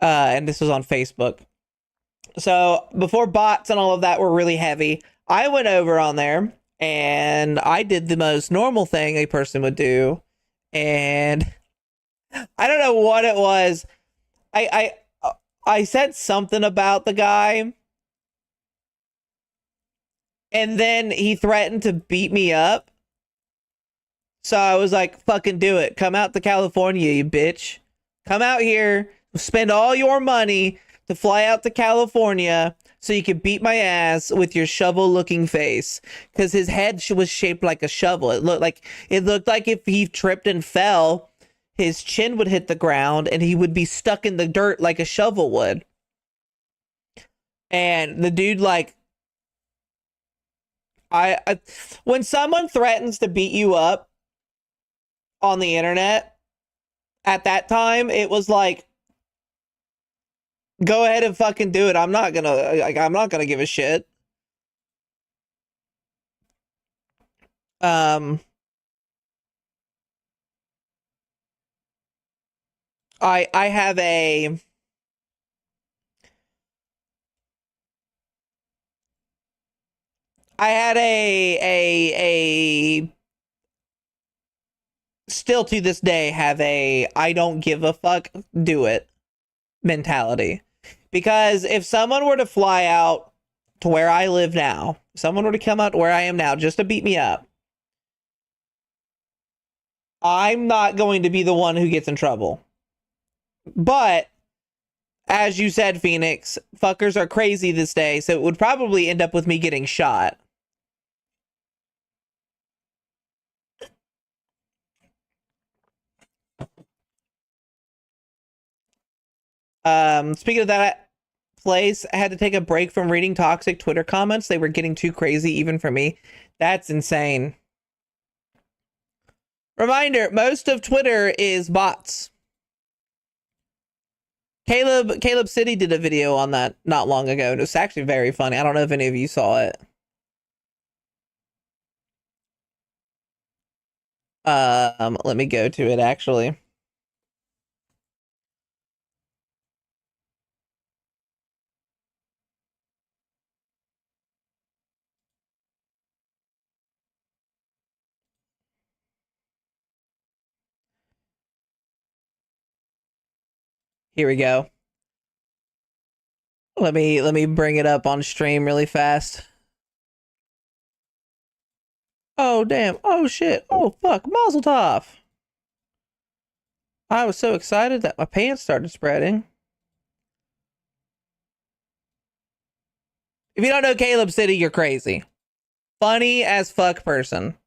and this was on Facebook. So before bots and all of that were really heavy, I went over on there and I did the most normal thing a person would do, and I don't know what it was. I said something about the guy, and then he threatened to beat me up. So I was like, fucking do it. Come out to California, you bitch. Come out here, spend all your money to fly out to California so you could beat my ass with your shovel looking face. Because his head was shaped like a shovel. It looked like if he tripped and fell, his chin would hit the ground and he would be stuck in the dirt like a shovel would. And the dude, like, I when someone threatens to beat you up on the internet, at that time it was like, go ahead and fucking do it. I'm not gonna give a shit. Um, I have a I had a still to this day have a I don't give a fuck, do it mentality. Because if someone were to fly out to where I live now, someone were to come out to where I am now just to beat me up, I'm not going to be the one who gets in trouble. But as you said, Phoenix, fuckers are crazy this day, so it would probably end up with me getting shot. Speaking of that place, I had to take a break from reading toxic Twitter comments. They were getting too crazy even for me. That's insane. Reminder, most of Twitter is bots. Caleb City did a video on that not long ago, and it was actually very funny. I don't know if any of you saw it. Let me go to it actually. Here we go. Let me bring it up on stream really fast. Oh damn. Oh shit. Oh fuck. Mazel tov. I was so excited that my pants started spreading. If you don't know Caleb City, you're crazy. Funny as fuck person.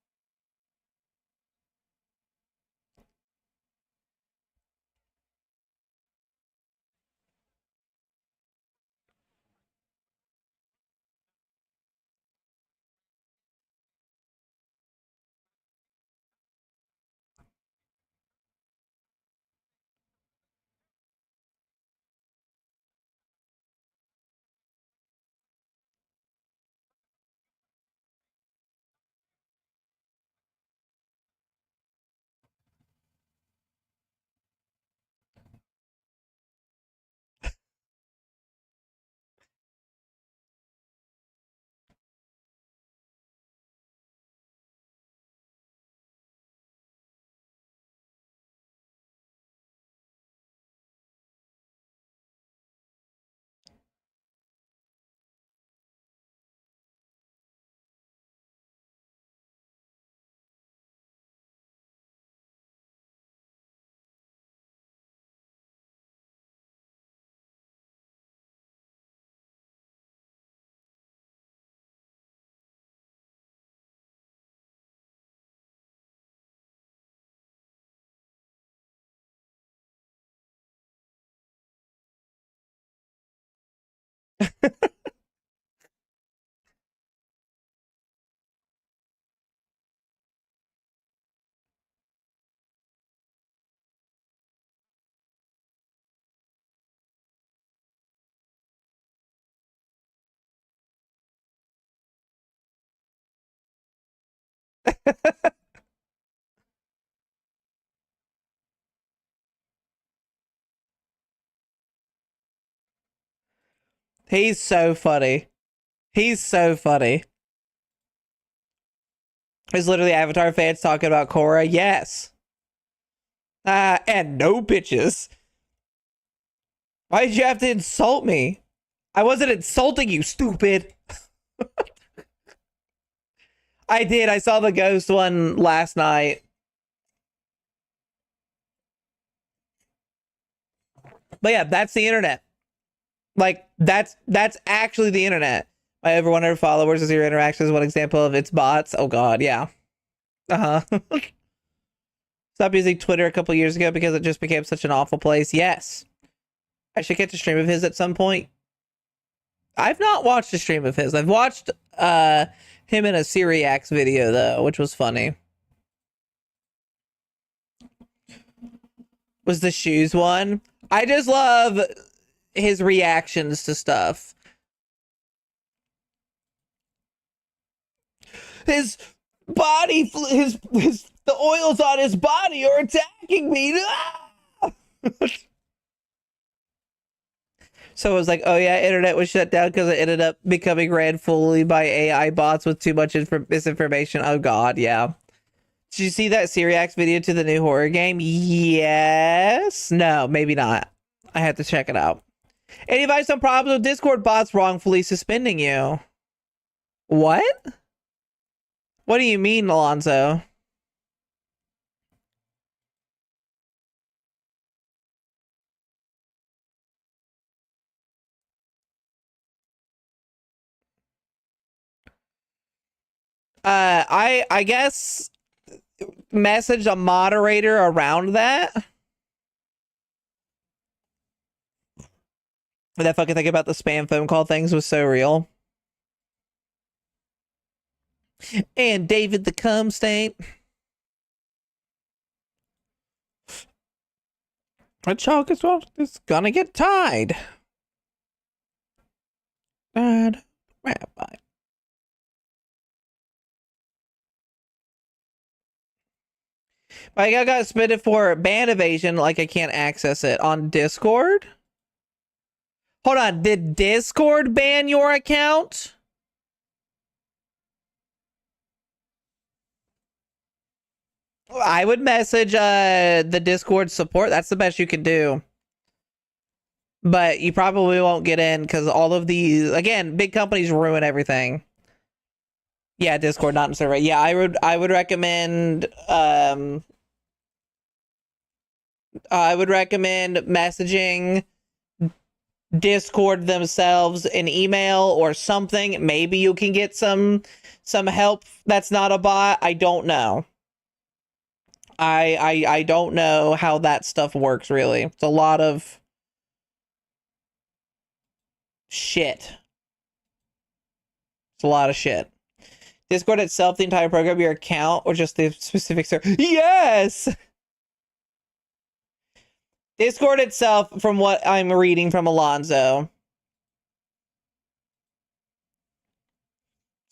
He's so funny. He's so funny. There's literally Avatar fans talking about Korra. Yes. And no bitches. Why did you have to insult me? I wasn't insulting you, stupid. I did. I saw the ghost one last night. But yeah, that's the internet. Like, that's actually the internet. My over 100 followers is your interactions. One example of its bots. Oh god, yeah. Uh-huh. Stopped using Twitter a couple years ago because it just became such an awful place. Yes. I should get to stream of his at some point. I've not watched a stream of his. I've watched him in a Syriax video though, which was funny. Was the shoes one? I just love his reactions to stuff. His body, the oils on his body are attacking me. So it was like, oh yeah, internet was shut down because it ended up becoming ran fully by AI bots with too much misinformation. Oh god, yeah. Did you see that Syriax video to the new horror game? Yes. No, maybe not. I have to check it out. Any advice on problems with Discord bots wrongfully suspending you? What? What do you mean, Alonzo? I guess message a moderator around that. That fucking thing about the spam phone call things was so real. And David the cum stain. A chalk is gonna get tied. Bad rabbi. I got suspended for ban evasion, like I can't access it on Discord. Hold on, did Discord ban your account? I would message the Discord support. That's the best you can do. But you probably won't get in because all of these, again, big companies ruin everything. Yeah, Discord, not in server. Yeah, I would recommend messaging Discord themselves an email or something. Maybe you can get some help that's not a bot. I don't know. I don't know how that stuff works really. It's a lot of shit. It's a lot of shit. Discord itself, the entire program, your account, or just the specific server? Yes! Discord itself, from what I'm reading from Alonzo.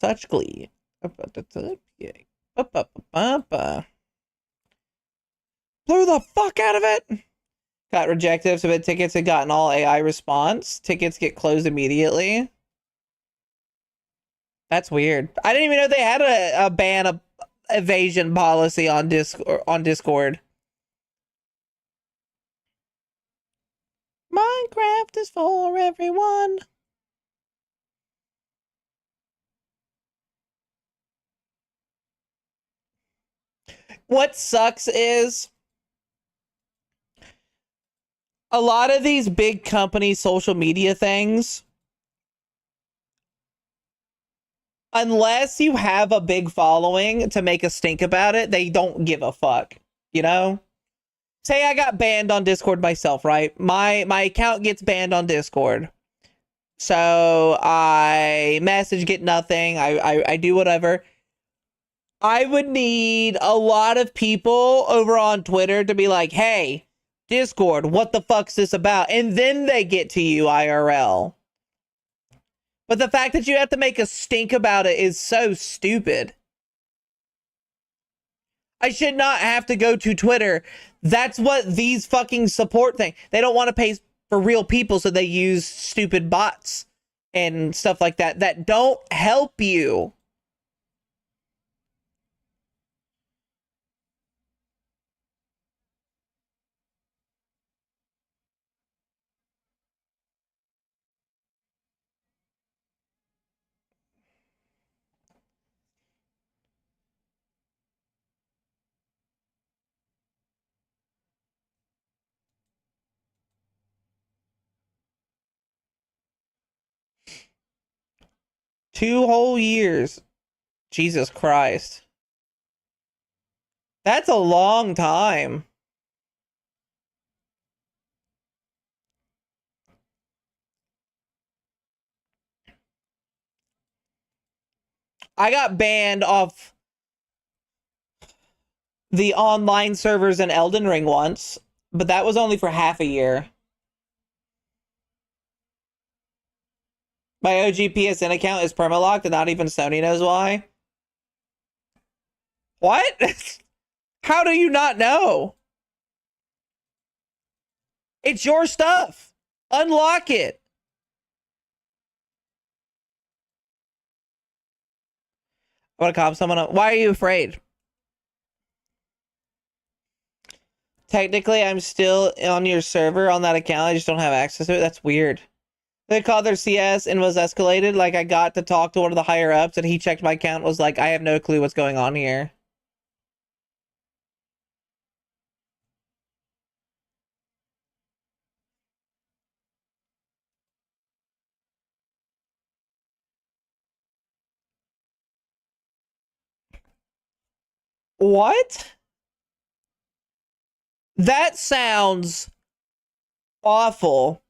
Such glee. Blew the fuck out of it. Got rejected, submit tickets and gotten all AI response. Tickets get closed immediately. That's weird. I didn't even know they had a ban of evasion policy on Discord. Minecraft is for everyone. What sucks is a lot of these big company social media things, unless you have a big following to make a stink about it, they don't give a fuck, you know? Say I got banned on Discord myself, right? My account gets banned on Discord. So I message, get nothing. I do whatever. I would need a lot of people over on Twitter to be like, hey, Discord, what the fuck's this about? And then they get to you IRL. But the fact that you have to make a stink about it is so stupid. I should not have to go to Twitter. That's what these fucking support thing. They don't want to pay for real people, so they use stupid bots and stuff like that that don't help you. Two whole years. Jesus Christ. That's a long time. I got banned off the online servers in Elden Ring once, but that was only for half a year. My OG PSN account is permalocked and not even Sony knows why. What? How do you not know? It's your stuff. Unlock it. I want to call someone up. Why are you afraid? Technically, I'm still on your server on that account. I just don't have access to it. That's weird. They called their CS and was escalated. Like, I got to talk to one of the higher ups and he checked my account, was like, I have no clue what's going on here. What? That sounds awful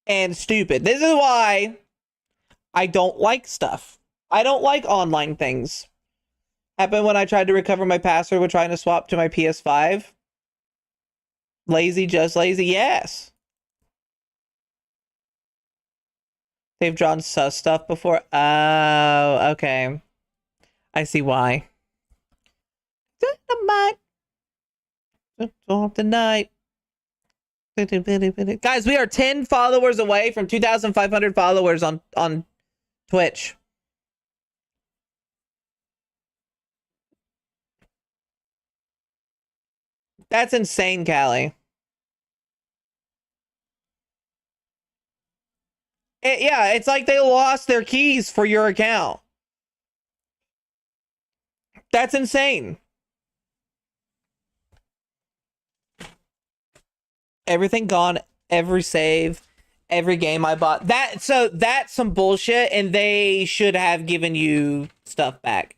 and stupid. This is why I don't like stuff. I don't like online things. Happened when I tried to recover my password when trying to swap to my PS5. Lazy, just lazy, yes. They've drawn sus stuff before. Oh, okay. I see why. Tonight. Guys, we are 10 followers away from 2,500 followers on Twitch. That's insane, Callie. Yeah, it's like they lost their keys for your account. That's insane. Everything gone, every save, every game I bought. So that's some bullshit, and they should have given you stuff back.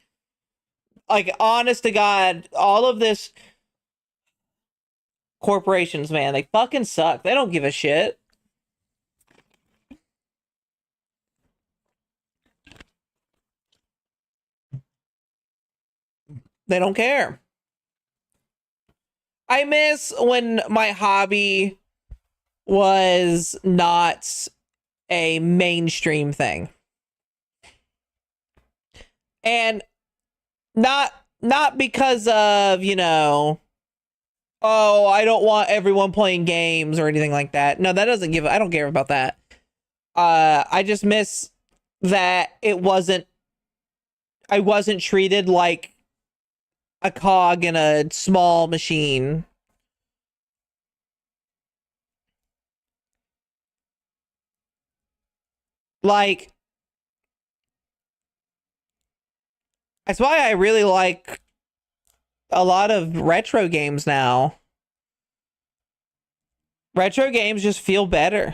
Like, honest to God, all of this corporations, man, they fucking suck. They don't give a shit. They don't care. I miss when my hobby was not a mainstream thing. And not because of, you know, oh, I don't want everyone playing games or anything like that. No, that doesn't give I don't care about that. I just miss that I wasn't treated like a cog in a small machine. Like, that's why I really like a lot of retro games now. Retro games just feel better.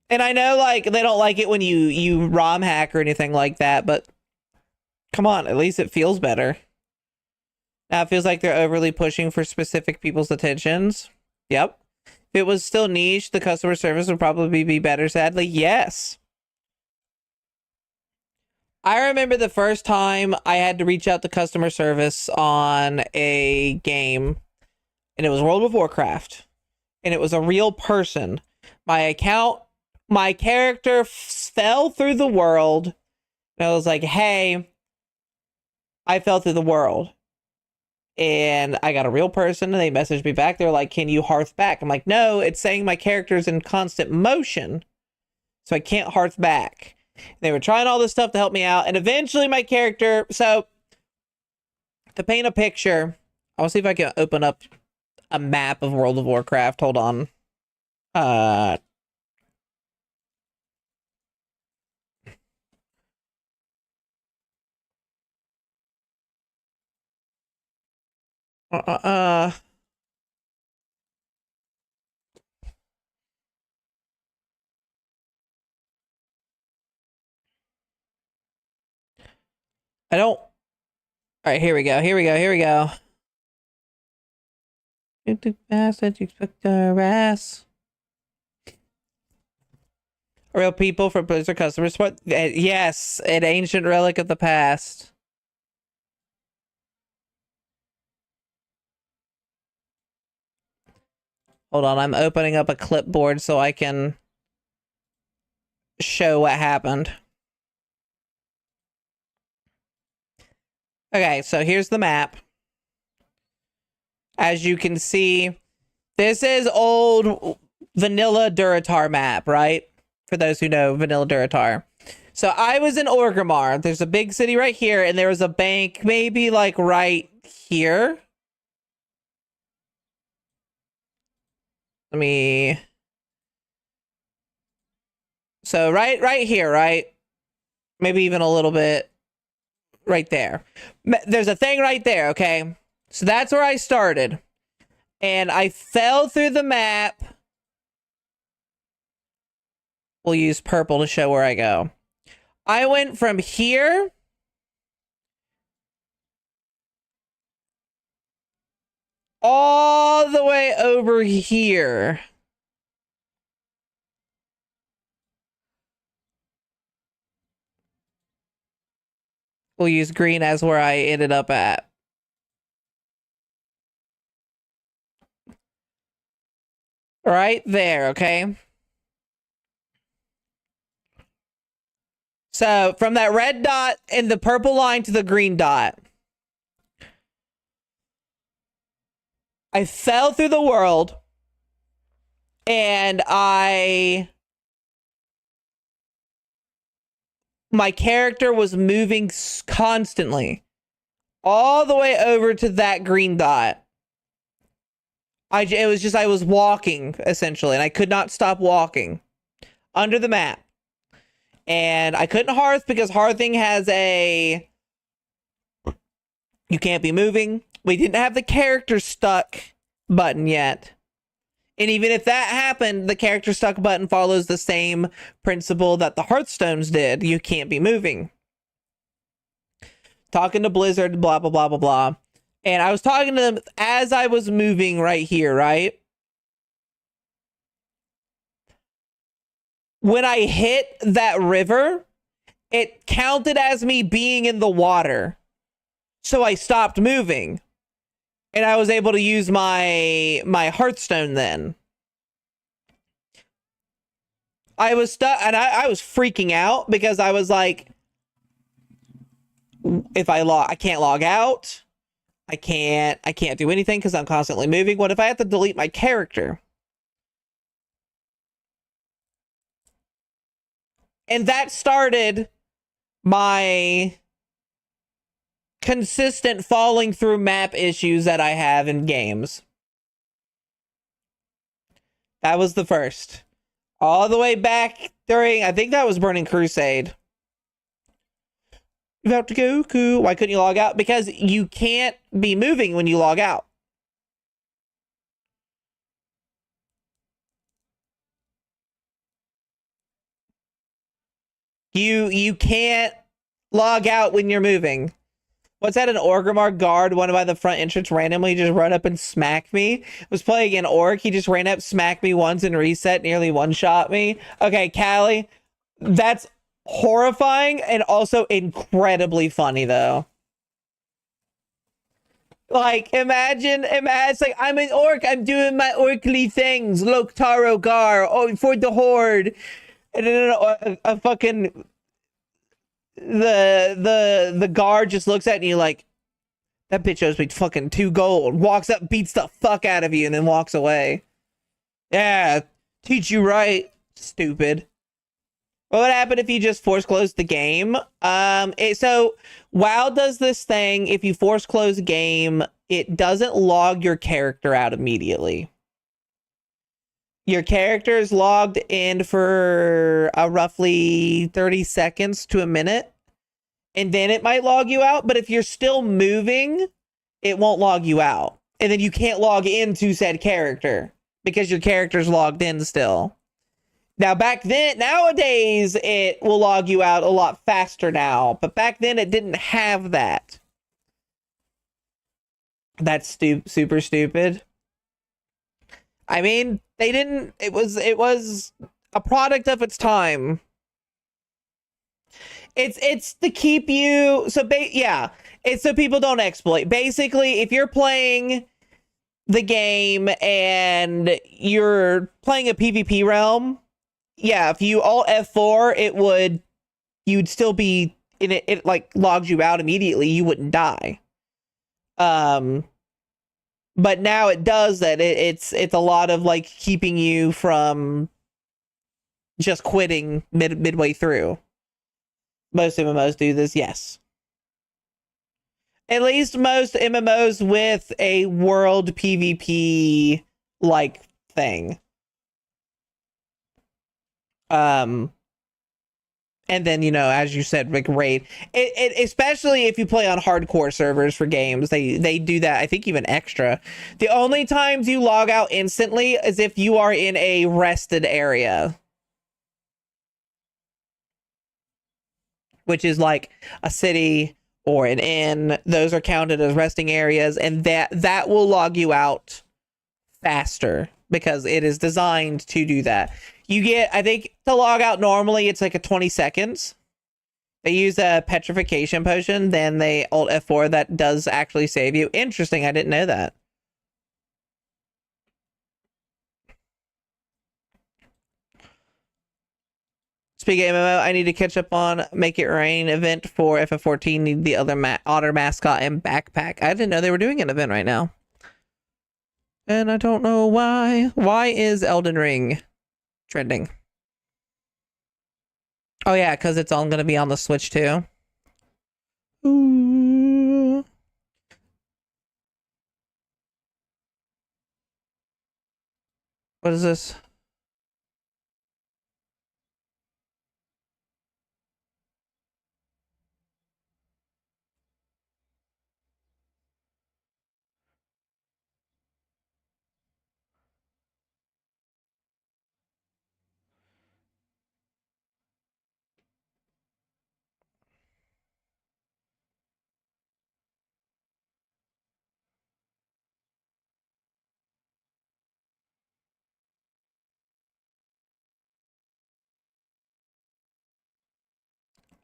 And I know, like, they don't like it when you ROM hack or anything like that, but come on, at least it feels better. Now it feels like they're overly pushing for specific people's attentions. Yep. If it was still niche, the customer service would probably be better, sadly. Yes. I remember the first time I had to reach out to customer service on a game, and it was World of Warcraft, and it was a real person. My character fell through the world, and I was like, hey, I fell through the world. And I got a real person and they messaged me back. They're like, can you hearth back? I'm like, no, it's saying my character's in constant motion. So I can't hearth back. They were trying all this stuff to help me out. And eventually my character, so to paint a picture, I'll see if I can open up a map of World of Warcraft. Hold on. Uh, uh, uh, I don't. All right, here we go. Here we go. Here we go. You took fast that you expect to harass. Real people for Blizzard customers. What? Yes, an ancient relic of the past. Hold on, I'm opening up a clipboard so I can show what happened. Okay, so here's the map. As you can see, this is old vanilla Durotar map, right? For those who know vanilla Durotar. So I was in Orgrimmar. There's a big city right here, and there was a bank maybe like right here. Let me... So right here, right? Maybe even a little bit right there. There's a thing right there, okay? So that's where I started. And I fell through the map. We'll use purple to show where I go. I went from here all the way over here. We'll use green as where I ended up at. Right there, okay? So from that red dot and the purple line to the green dot, I fell through the world and my character was moving constantly all the way over to that green dot. I was walking essentially, and I could not stop walking under the map. And I couldn't hearth because hearthing has a you can't be moving. We didn't have the character stuck button yet. And even if that happened, the character stuck button follows the same principle that the Hearthstones did. You can't be moving. Talking to Blizzard, blah, blah, blah, blah, blah. And I was talking to them as I was moving right here, right? When I hit that river, it counted as me being in the water. So I stopped moving. And I was able to use my Hearthstone then. I was stuck, and I was freaking out because I was like, if I can't log out. I can't do anything because I'm constantly moving. What if I have to delete my character? And that started my consistent falling through map issues that I have in games. That was the first. All the way back during, I think that was Burning Crusade. You have to Goku. Why couldn't you log out? Because you can't be moving when you log out. You can't log out when you're moving. What's that? An Orgrimmar guard, one by the front entrance, randomly just run up and smack me. I was playing an orc. He just ran up, smacked me once, and reset, nearly one-shot me. Okay, Callie, that's horrifying and also incredibly funny, though. Like, imagine, like, I'm an orc. I'm doing my orcly things. Loktar Ogar. Oh, for the horde. And then a fucking the guard just looks at you like, that bitch owes me fucking 2 gold. Walks up, beats the fuck out of you, and then walks away. Yeah, teach you right, stupid. What would happen if you just force close the game? So WoW does this thing. If you force close a game, it doesn't log your character out immediately. Your character is logged in for roughly 30 seconds to a minute, and then it might log you out. But if you're still moving, it won't log you out. And then you can't log into said character because your character's logged in still. Now, back then, nowadays, it will log you out a lot faster now. But back then, it didn't have that. That's super stupid. I mean, they didn't... It was a product of its time. It's to keep you... So, yeah. It's so people don't exploit. Basically, if you're playing the game and you're playing a PvP realm... Yeah, if you alt F4, you'd still be in it. It like logs you out immediately. You wouldn't die. But now it does that. It's a lot of like keeping you from just quitting midway through. Most MMOs do this, yes. At least most MMOs with a world PvP like thing. And then, as you said, like raid, especially if you play on hardcore servers for games, they do that. I think even extra. The only times you log out instantly is if you are in a rested area, which is like a city or an inn. Those are counted as resting areas, and that will log you out faster because it is designed to do that. You get, I think, to log out normally, it's like a 20 seconds. They use a petrification potion, then they alt F4. That does actually save you. Interesting, I didn't know that. Speaking of MMO, I need to catch up on Make It Rain event for FF14. Need the other otter mascot and backpack. I didn't know they were doing an event right now. And I don't know why. Why is Elden Ring trending? Oh yeah, because it's all going to be on the Switch too. Ooh. What is this?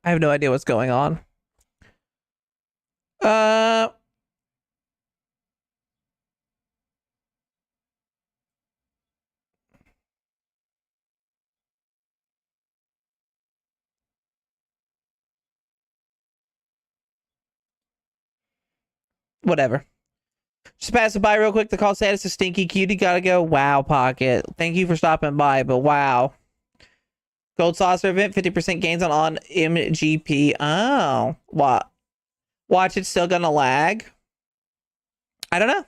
I have no idea what's going on. Whatever. Just pass it by real quick. The call status is Stinky Cutie. Gotta go. Wow, Pocket. Thank you for stopping by, but wow. Gold Saucer event, 50% gains on MGP. Oh, what? Watch, it's still gonna lag? I don't know.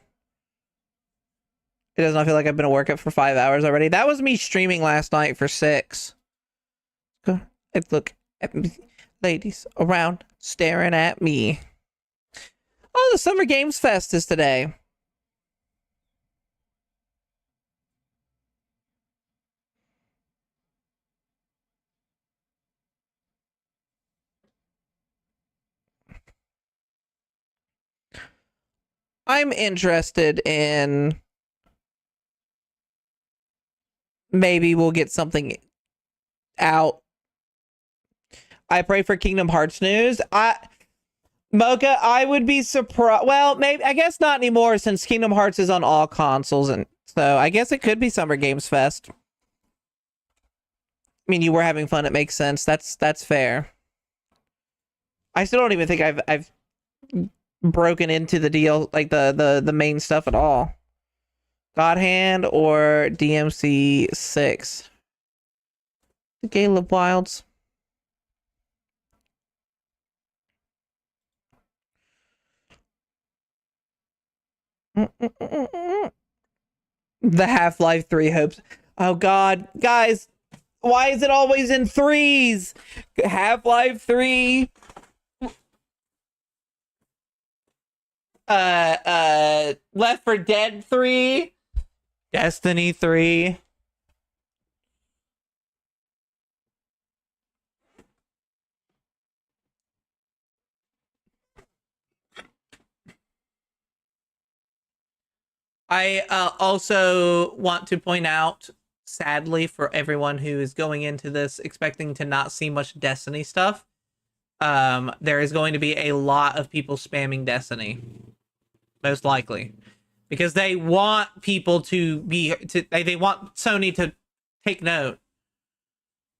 It does not feel like I've been at work for 5 hours already. That was me streaming last night for 6. Look at me. Ladies around staring at me. Oh, the Summer Games Fest is today. I'm interested in maybe we'll get something out. I pray for Kingdom Hearts news. Mocha, I would be surprised. Well, maybe, I guess not anymore since Kingdom Hearts is on all consoles, and so I guess it could be Summer Games Fest. I mean, you were having fun. It makes sense. That's fair. I still don't even think I've broken into the deal, like the main stuff at all. God Hand or DMC 6. The Gale of Wilds. The Half-Life 3 hopes. Oh god, guys, why is it always in threes? Half-Life 3. Left 4 Dead 3. Destiny 3. I also want to point out, sadly, for everyone who is going into this expecting to not see much Destiny stuff, there is going to be a lot of people spamming Destiny, most likely, because they want people to be they want Sony to take note.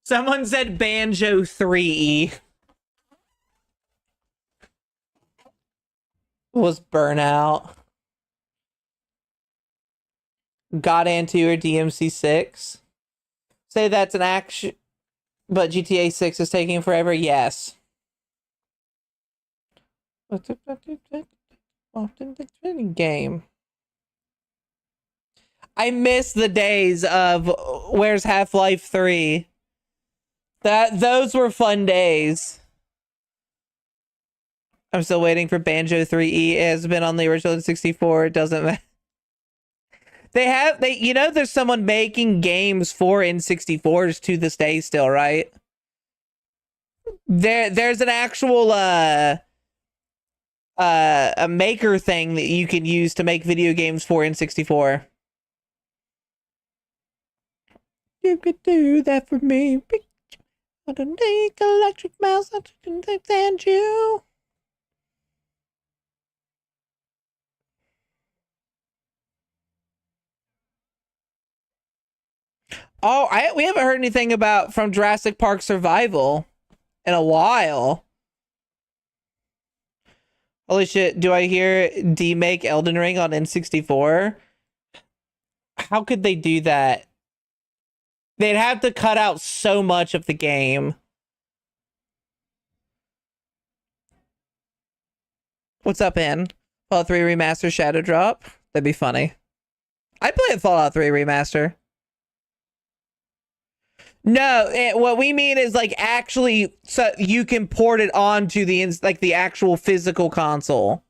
Someone said Banjo 3 was Burnout. God Hand 2 or DMC 6. Say that's an action, but GTA 6 is taking forever. Yes. Often the game. I miss the days of where's Half-Life 3. Those were fun days. I'm still waiting for Banjo 3E. It has been on the original 64. It doesn't matter. There's someone making games for N64s to this day still, right? There's an actual a maker thing that you can use to make video games for N64. You could do that for me. I don't need electric mouse. I can stand you. Oh, we haven't heard anything about from Jurassic Park Survival in a while. Holy shit, do I hear demake Elden Ring on N64? How could they do that? They'd have to cut out so much of the game. What's up, Ann? Fallout 3 Remaster Shadow Drop? That'd be funny. I'd play a Fallout 3 Remaster. No, what we mean is like actually, so you can port it onto the actual physical console.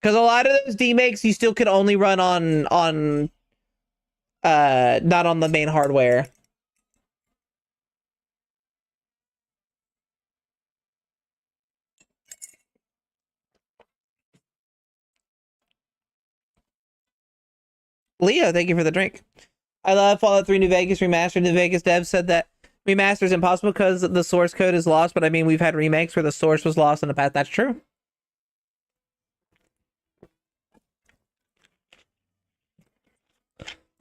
Because a lot of those demakes you still could only run on not on the main hardware. Leo, thank you for the drink. I love Fallout 3 New Vegas Remastered. New Vegas devs said that remaster is impossible because the source code is lost, but I mean, we've had remakes where the source was lost in the past. That's true.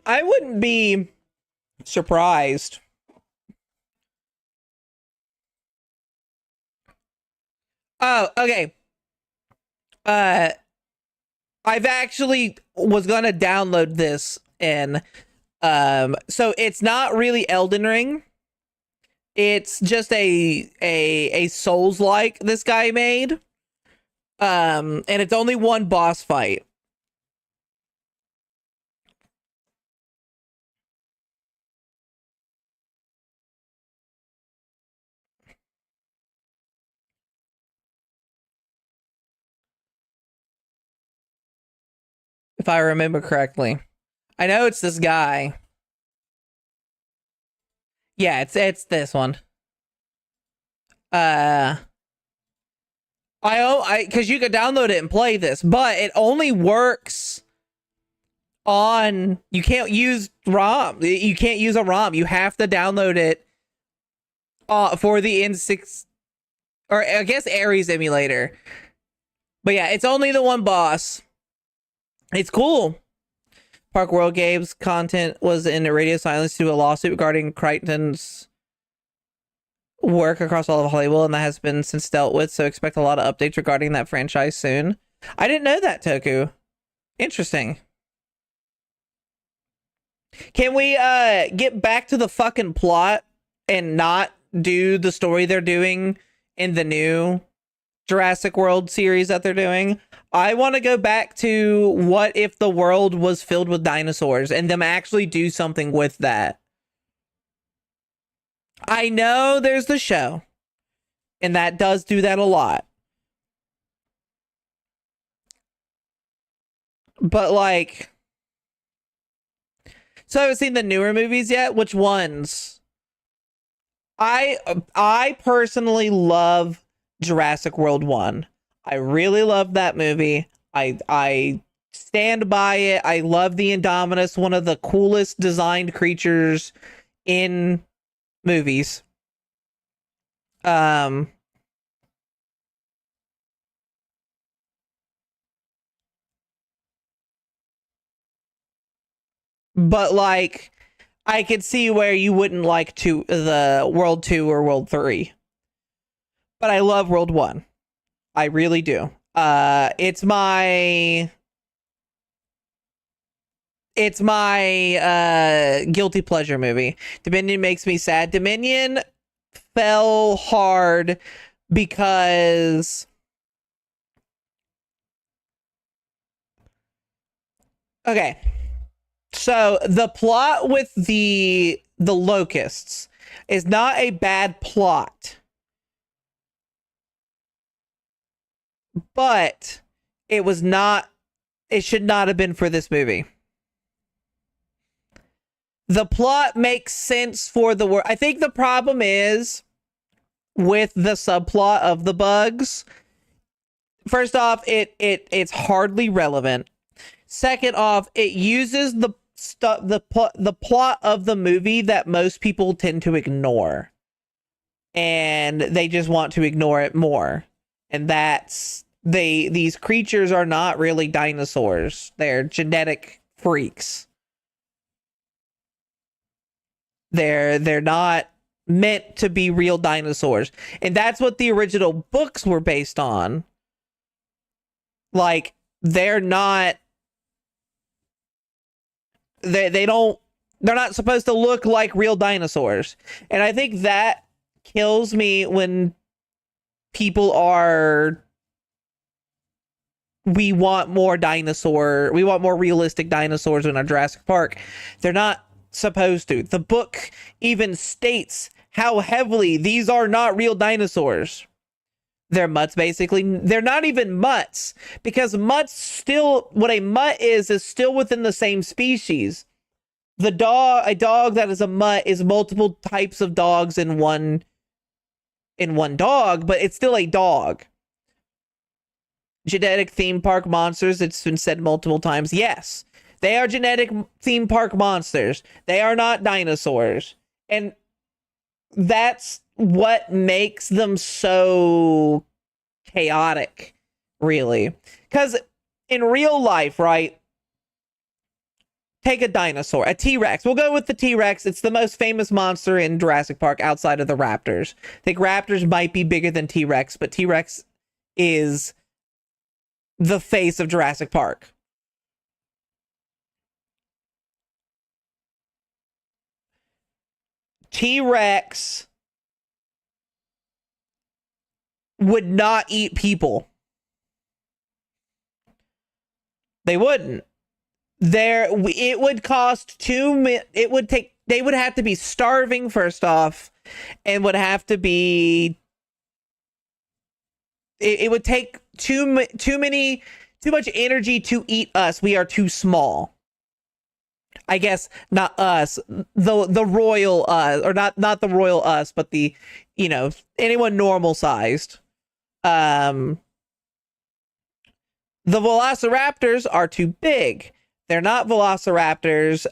I wouldn't be surprised. Oh, okay. I've actually was gonna download this, and so it's not really Elden Ring. It's just a Souls-like this guy made. And it's only one boss fight. If I remember correctly. I know it's this guy. Yeah, it's this one. Because you could download it and play this, but it only works on. You can't use ROM. You can't use a ROM. You have to download it for the N6, or I guess Ares emulator. But yeah, it's only the one boss. It's cool. Park World Games content was in radio silence to a lawsuit regarding Crichton's work across all of Hollywood, and that has been since dealt with. So expect a lot of updates regarding that franchise soon. I didn't know that, Toku. Interesting. Can we get back to the fucking plot and not do the story they're doing in the new Jurassic World series that they're doing? I want to go back to what if the world was filled with dinosaurs and them actually do something with that. I know there's the show, and that does do that a lot. But like, so I haven't seen the newer movies yet. Which ones? I personally love Jurassic World 1. I really love that movie. I stand by it. I love the Indominus, one of the coolest designed creatures in movies. But like, I could see where you wouldn't like the World 2 or World 3. But I love World 1. I really do. It's my guilty pleasure movie. Dominion makes me sad. Dominion fell hard because okay. So the plot with the locusts is not a bad plot. But it should not have been for this movie. The plot makes sense for the world. I think the problem is with the subplot of the bugs. First off, it's hardly relevant. Second off, it uses the plot of the movie that most people tend to ignore, and they just want to ignore it more. And these creatures are not really dinosaurs. They're genetic freaks. They're not meant to be real dinosaurs. And that's what the original books were based on. Like, they're not they're not supposed to look like real dinosaurs. And I think that kills me when people we want more realistic dinosaurs in our Jurassic Park. They're not supposed to. The book even states how heavily these are not real dinosaurs. They're mutts, basically. They're not even mutts, because mutts still, what a mutt is still within the same species. A dog that is a mutt is multiple types of dogs in one dog, but it's still a dog. Genetic theme park monsters, it's been said multiple times. Yes, they are genetic theme park monsters. They are not dinosaurs. And that's what makes them so chaotic, really. Because in real life, right? Take a dinosaur, a T-Rex. We'll go with the T-Rex. It's the most famous monster in Jurassic Park outside of the raptors. I think raptors might be bigger than T-Rex, but T-Rex is the face of Jurassic Park. T-Rex would not eat people. They wouldn't. It would cost they would have to be starving first off, and would have to be it would take too much energy to eat us. We are too small. I guess not us, the royal us, or not the royal us, but the, anyone normal sized. The velociraptors are too big. They're not velociraptors.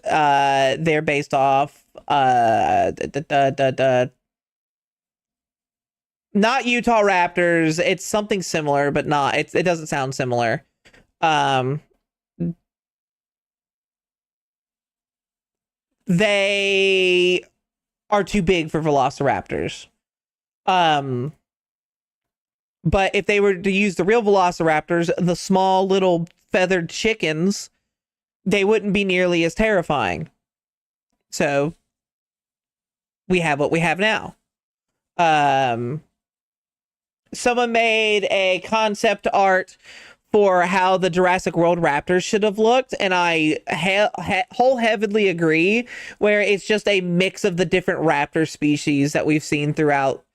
They're based off not Utah Raptors. It's something similar, but not. It doesn't sound similar. They are too big for velociraptors. Um, but if they were to use the real velociraptors, the small little feathered chickens, they wouldn't be nearly as terrifying. So we have what we have now. Someone made a concept art for how the Jurassic World raptors should have looked, and I wholeheartedly agree, where it's just a mix of the different raptor species that we've seen throughout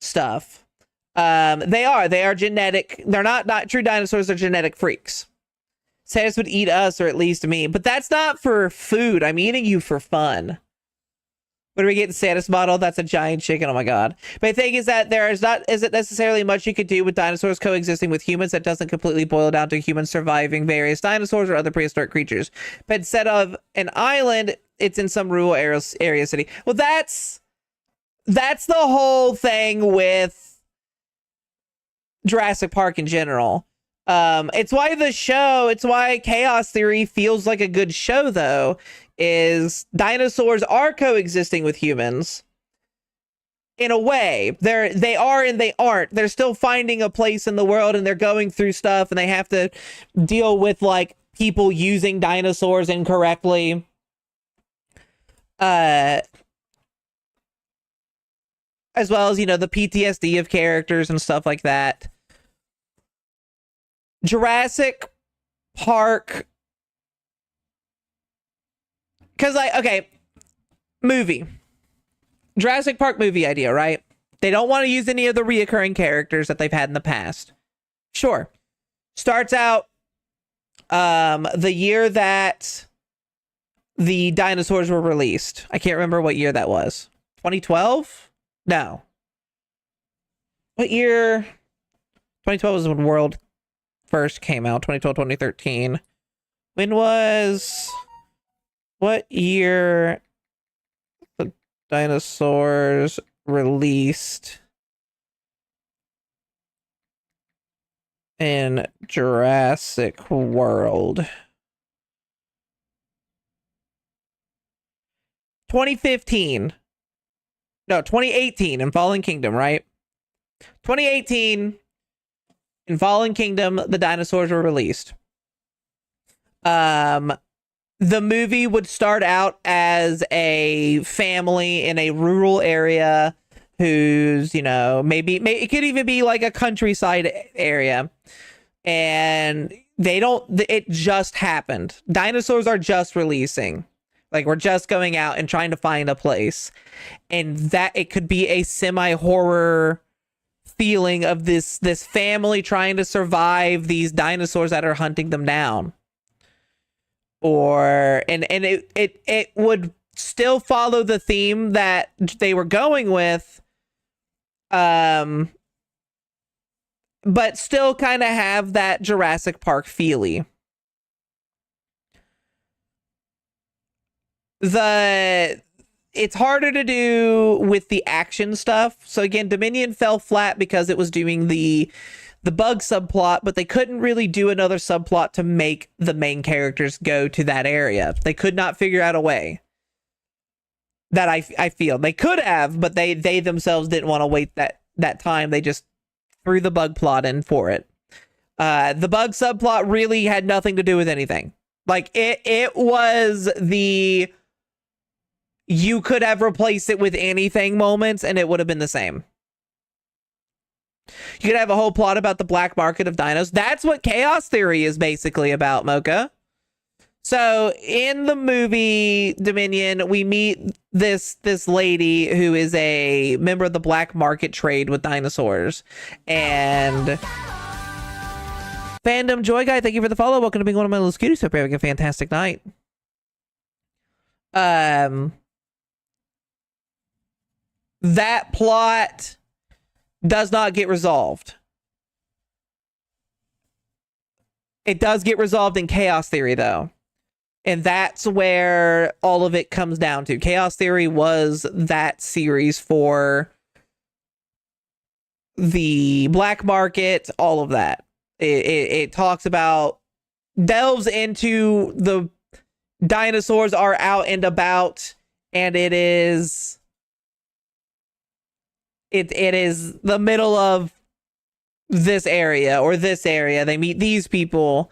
stuff. They are genetic. They're not true dinosaurs, they're genetic freaks. Satis would eat us, or at least me, but that's not for food. I'm eating you for fun. What do we get in Satis model? That's a giant chicken. Oh my god. But the thing is that there isn't necessarily much you could do with dinosaurs coexisting with humans that doesn't completely boil down to humans surviving various dinosaurs or other prehistoric creatures. But instead of an island, it's in some rural area city. Well, that's the whole thing with Jurassic Park in general. It's why Chaos Theory feels like a good show, though, is dinosaurs are coexisting with humans in a way. They are and they aren't. They're still finding a place in the world, and they're going through stuff, and they have to deal with like people using dinosaurs incorrectly. As well as, the PTSD of characters and stuff like that. Jurassic Park, because movie. Jurassic Park movie idea, right? They don't want to use any of the reoccurring characters that they've had in the past. Sure. Starts out the year that the dinosaurs were released. I can't remember what year that was. 2012? No. What year? 2012 was when World first came out. 2012, 2013. What year the dinosaurs released in Jurassic World? 2015. No, 2018 in Fallen Kingdom, right? 2018 in Fallen Kingdom, the dinosaurs were released. The movie would start out as a family in a rural area who's, maybe it could even be like a countryside area. And it just happened. Dinosaurs are just releasing. Like, we're just going out and trying to find a place. And that it could be a semi-horror feeling of this family trying to survive these dinosaurs that are hunting them down. And it would still follow the theme that they were going with, but still kind of have that Jurassic Park feely. It's harder to do with the action stuff. So again, Dominion fell flat because it was doing the bug subplot, but they couldn't really do another subplot to make the main characters go to that area. They could not figure out a way. That I feel they could have, but they themselves didn't want to wait that time. They just threw the bug plot in for it. The bug subplot really had nothing to do with anything. Like it was the you could have replaced it with anything moments and it would have been the same. You could have a whole plot about the black market of dinos. That's what Chaos Theory is basically about, Mocha. So in the movie Dominion, we meet this lady who is a member of the black market trade with dinosaurs. And Fandom Joy Guy, thank you for the follow. Welcome to being one of my little cuties. Hope you're having a fantastic night. That plot does not get resolved. It does get resolved in Chaos Theory, though. And that's where all of it comes down to. Chaos Theory was that series for the black market, all of that. It talks about, delves into the dinosaurs are out and about, and it is it is the middle of this area or this area. They meet these people.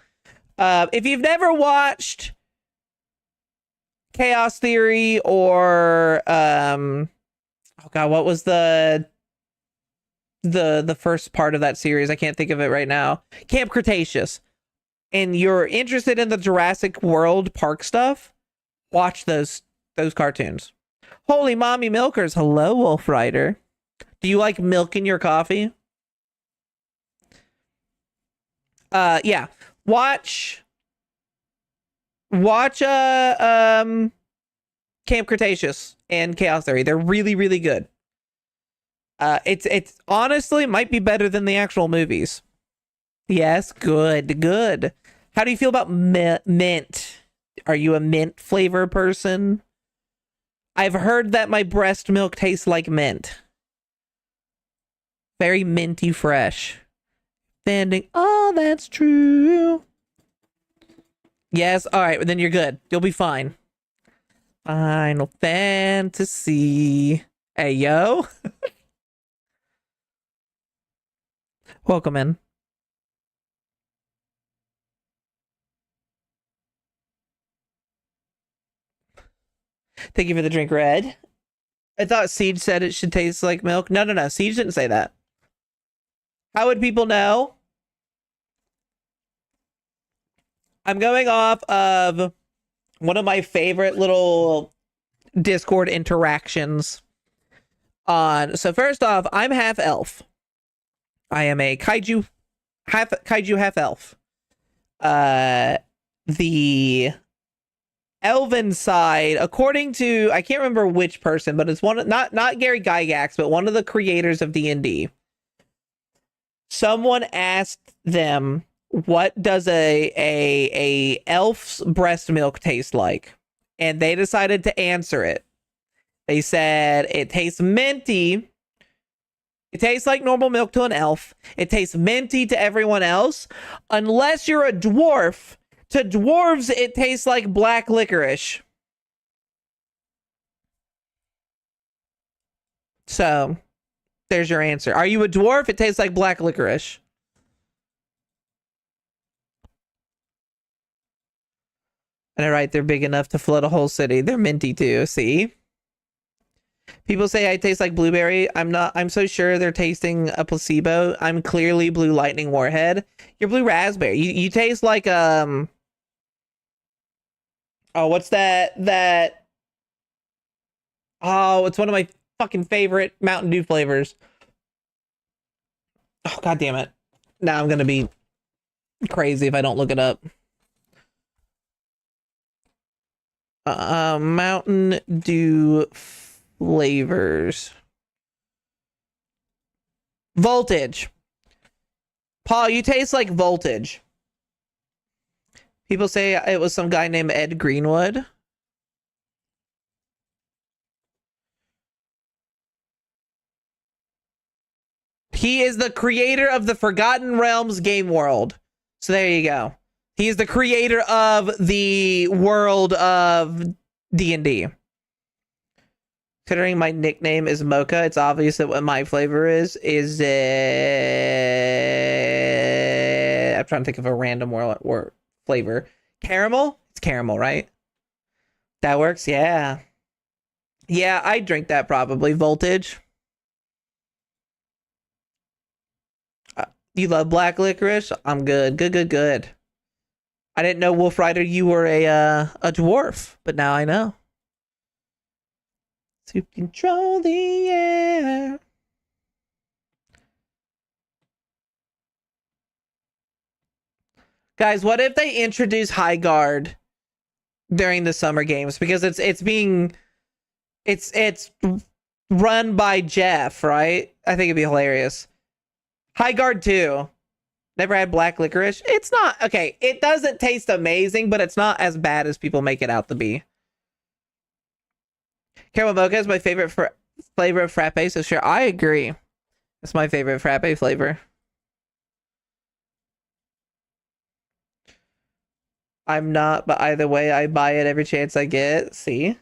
If you've never watched Chaos Theory or oh god, what was the first part of that series? I can't think of it right now. Camp Cretaceous. And you're interested in the Jurassic World Park stuff, watch those cartoons. Holy mommy milkers. Hello, Wolf Rider. Do you like milk in your coffee? Yeah. Watch Camp Cretaceous and Chaos Theory. They're really, really good. It's honestly might be better than the actual movies. Yes, good. How do you feel about mint? Are you a mint flavor person? I've heard that my breast milk tastes like mint. Very minty fresh. Standing. Oh, that's true. Yes, alright, then you're good. You'll be fine. Final Fantasy. Hey, yo. Welcome in. Thank you for the drink, Red. I thought Siege said it should taste like milk. No. Siege didn't say that. How would people know? I'm going off of one of my favorite little Discord interactions on. So first off, I'm half elf. I am a kaiju, half elf. The elven side, according to, I can't remember which person, but it's one, not Gary Gygax, but one of the creators of D&D. Someone asked them, what does a elf's breast milk taste like? And they decided to answer it. They said it tastes minty. It tastes like normal milk to an elf. It tastes minty to everyone else. Unless you're a dwarf. To dwarves, it tastes like black licorice. So, there's your answer. Are you a dwarf? It tastes like black licorice. And I write, they're big enough to flood a whole city. They're minty too, see? People say I taste like blueberry. I'm so sure they're tasting a placebo. I'm clearly Blue Lightning Warhead. You're blue raspberry. You taste like, oh, what's that? Oh, it's one of my fucking favorite Mountain Dew flavors. Oh, god damn it. Now I'm gonna be crazy if I don't look it up. Mountain Dew flavors. Voltage. Paul, you taste like Voltage. People say it was some guy named Ed Greenwood. He is the creator of the Forgotten Realms game world. So there you go. He is the creator of the world of D&D. Considering my nickname is Mocha, it's obvious that what my flavor is I'm trying to think of a random word flavor. Caramel? It's caramel, right? That works? Yeah. Yeah, I'd drink that probably. Voltage. You love black licorice? I'm good. Good. I didn't know, Wolf Rider, you were a dwarf, but now I know. To control the air. Guys, what if they introduce High Guard during the summer games? Because it's run by Jeff, right? I think it'd be hilarious. High Guard 2. Never had black licorice. It's not okay. It doesn't taste amazing, but it's not as bad as people make it out to be. Caramel mocha is my favorite flavor of frappe, so sure, I agree. It's my favorite frappe flavor. I'm not, but either way, I buy it every chance I get. See?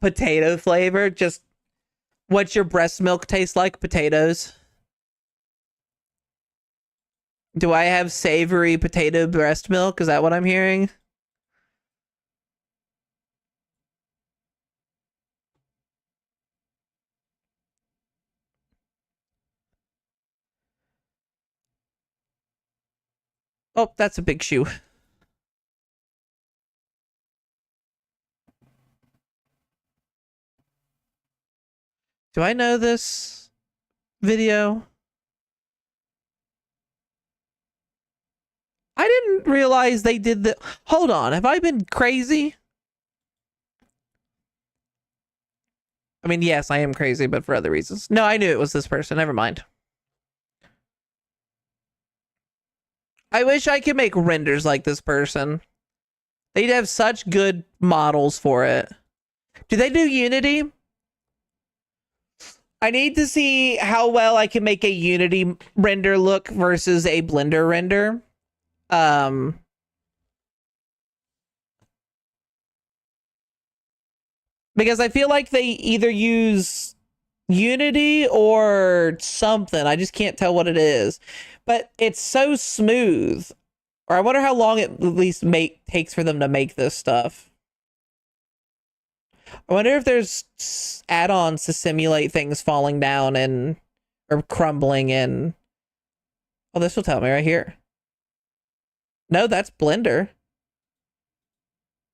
Potato flavor, just What's your breast milk taste like? Potatoes. Do I have savory potato breast milk? Is that what I'm hearing? Oh, that's a big shoe. Do I know this video? I didn't realize they did the. Hold on, have I been crazy? I mean, yes, I am crazy, but for other reasons. No, I knew it was this person. Never mind. I wish I could make renders like this person. They'd have such good models for it. Do they do Unity? I need to see how well I can make a Unity render look versus a Blender render. Because I feel like they either use Unity or something. I just can't tell what it is. But it's so smooth. Or I wonder how long it at least takes for them to make this stuff. I wonder if there's add-ons to simulate things falling down and or crumbling and oh, this will tell me right here. No, that's Blender.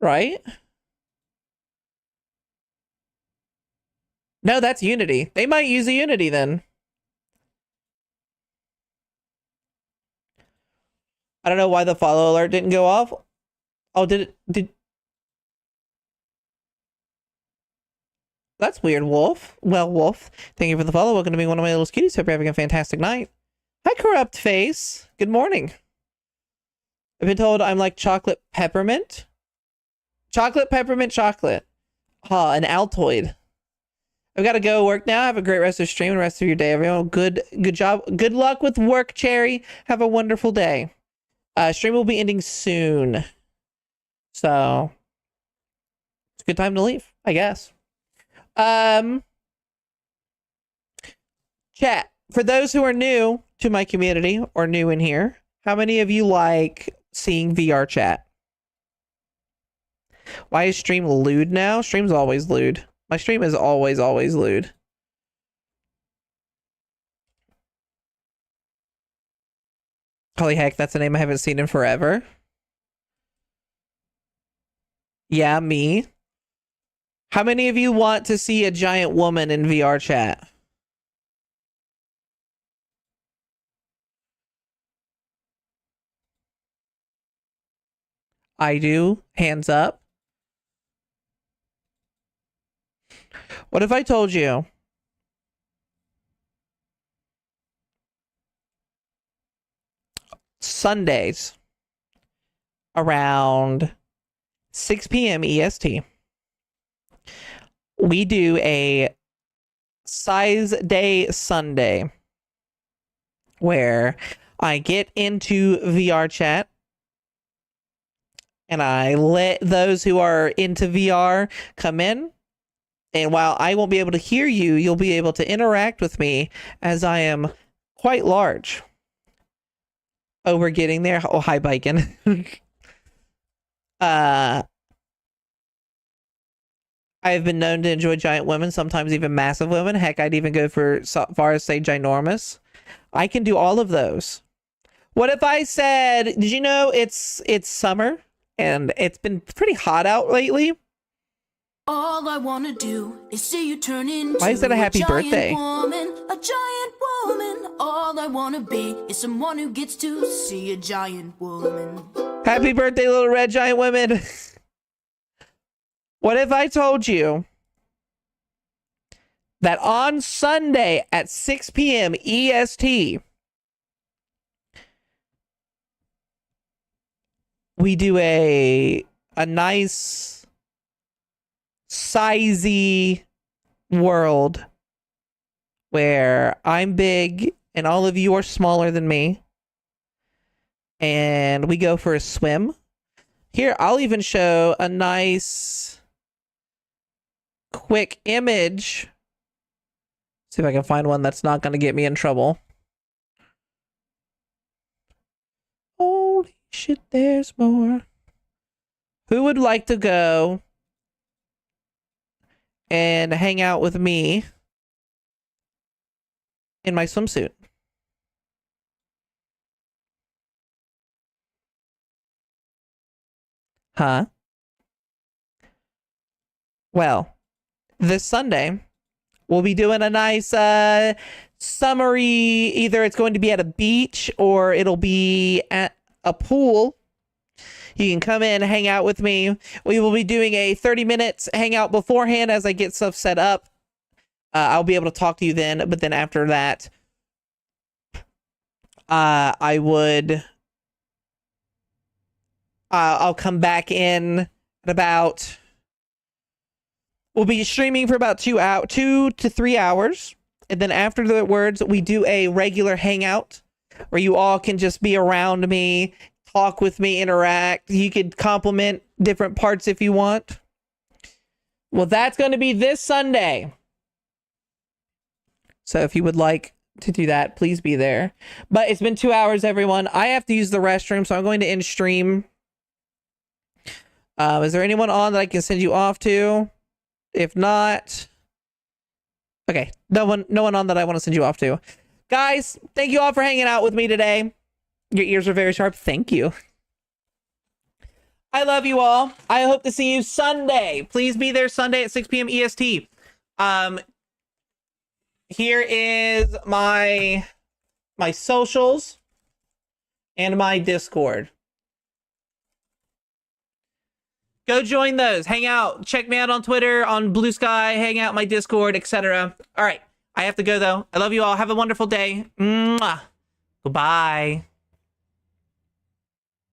Right? No, that's Unity. They might use a Unity then. I don't know why the follow alert didn't go off. Oh, did That's weird, Wolf. Well, Wolf, thank you for the follow. Welcome to being one of my little cuties. Hope you're having a fantastic night. Hi, Corrupt Face. Good morning. I've been told I'm like chocolate peppermint. Chocolate peppermint chocolate. Huh, an Altoid. I've got to go work now. Have a great rest of the stream and rest of your day, everyone. Good job. Good luck with work, Cherry. Have a wonderful day. Stream will be ending soon. So, it's a good time to leave, I guess. Chat, for those who are new to my community or new in here, how many of you like seeing VR chat? Why is stream lewd now? Stream's always lewd. My stream is always lewd. Holy heck, that's a name I haven't seen in forever. Yeah, me. How many of you want to see a giant woman in VR chat? I do. Hands up. What if I told you Sundays around 6 p.m. EST, we do a size day Sunday where I get into VR chat and I let those who are into VR come in. And while I won't be able to hear you, you'll be able to interact with me as I am quite large. Oh, we're getting there. Oh, hi, Biken. I've been known to enjoy giant women, sometimes even massive women. Heck, I'd even go so far as say ginormous. I can do all of those. What if I said, did you know it's summer and it's been pretty hot out lately? All I want to do is see you turn into why is that a happy birthday? A giant woman. All I want to be is someone who gets to see a giant woman. Happy birthday, little red giant women. What if I told you that on Sunday at 6 p.m. EST, we do a nice sizey world where I'm big and all of you are smaller than me, and we go for a swim. Here, I'll even show a nice quick image See if I can find one that's not going to get me in trouble. Holy shit, there's more. Who would like to go and hang out with me in my swimsuit? Huh? Well, this Sunday, we'll be doing a nice summery, either it's going to be at a beach or it'll be at a pool. You can come in, hang out with me. We will be doing a 30 minutes hangout beforehand as I get stuff set up. I'll be able to talk to you then, but then after that, I'll come back in at about, we'll be streaming for about 2 to 3 hours. And then afterwards, we do a regular hangout where you all can just be around me, talk with me, interact. You could compliment different parts if you want. Well, that's going to be this Sunday. So if you would like to do that, please be there. But it's been 2 hours, everyone. I have to use the restroom, so I'm going to end stream. Is there anyone on that I can send you off to? If not, okay, no one on that I want to send you off to. Guys, thank you all for hanging out with me today. Your ears are very sharp. Thank you. I love you all. I hope to see you Sunday. Please be there Sunday at 6 p.m. EST. Here is my socials and my Discord. Go join those. Hang out. Check me out on Twitter, on Blue Sky. Hang out my Discord, etc. All right. I have to go, though. I love you all. Have a wonderful day. Mwah. Goodbye.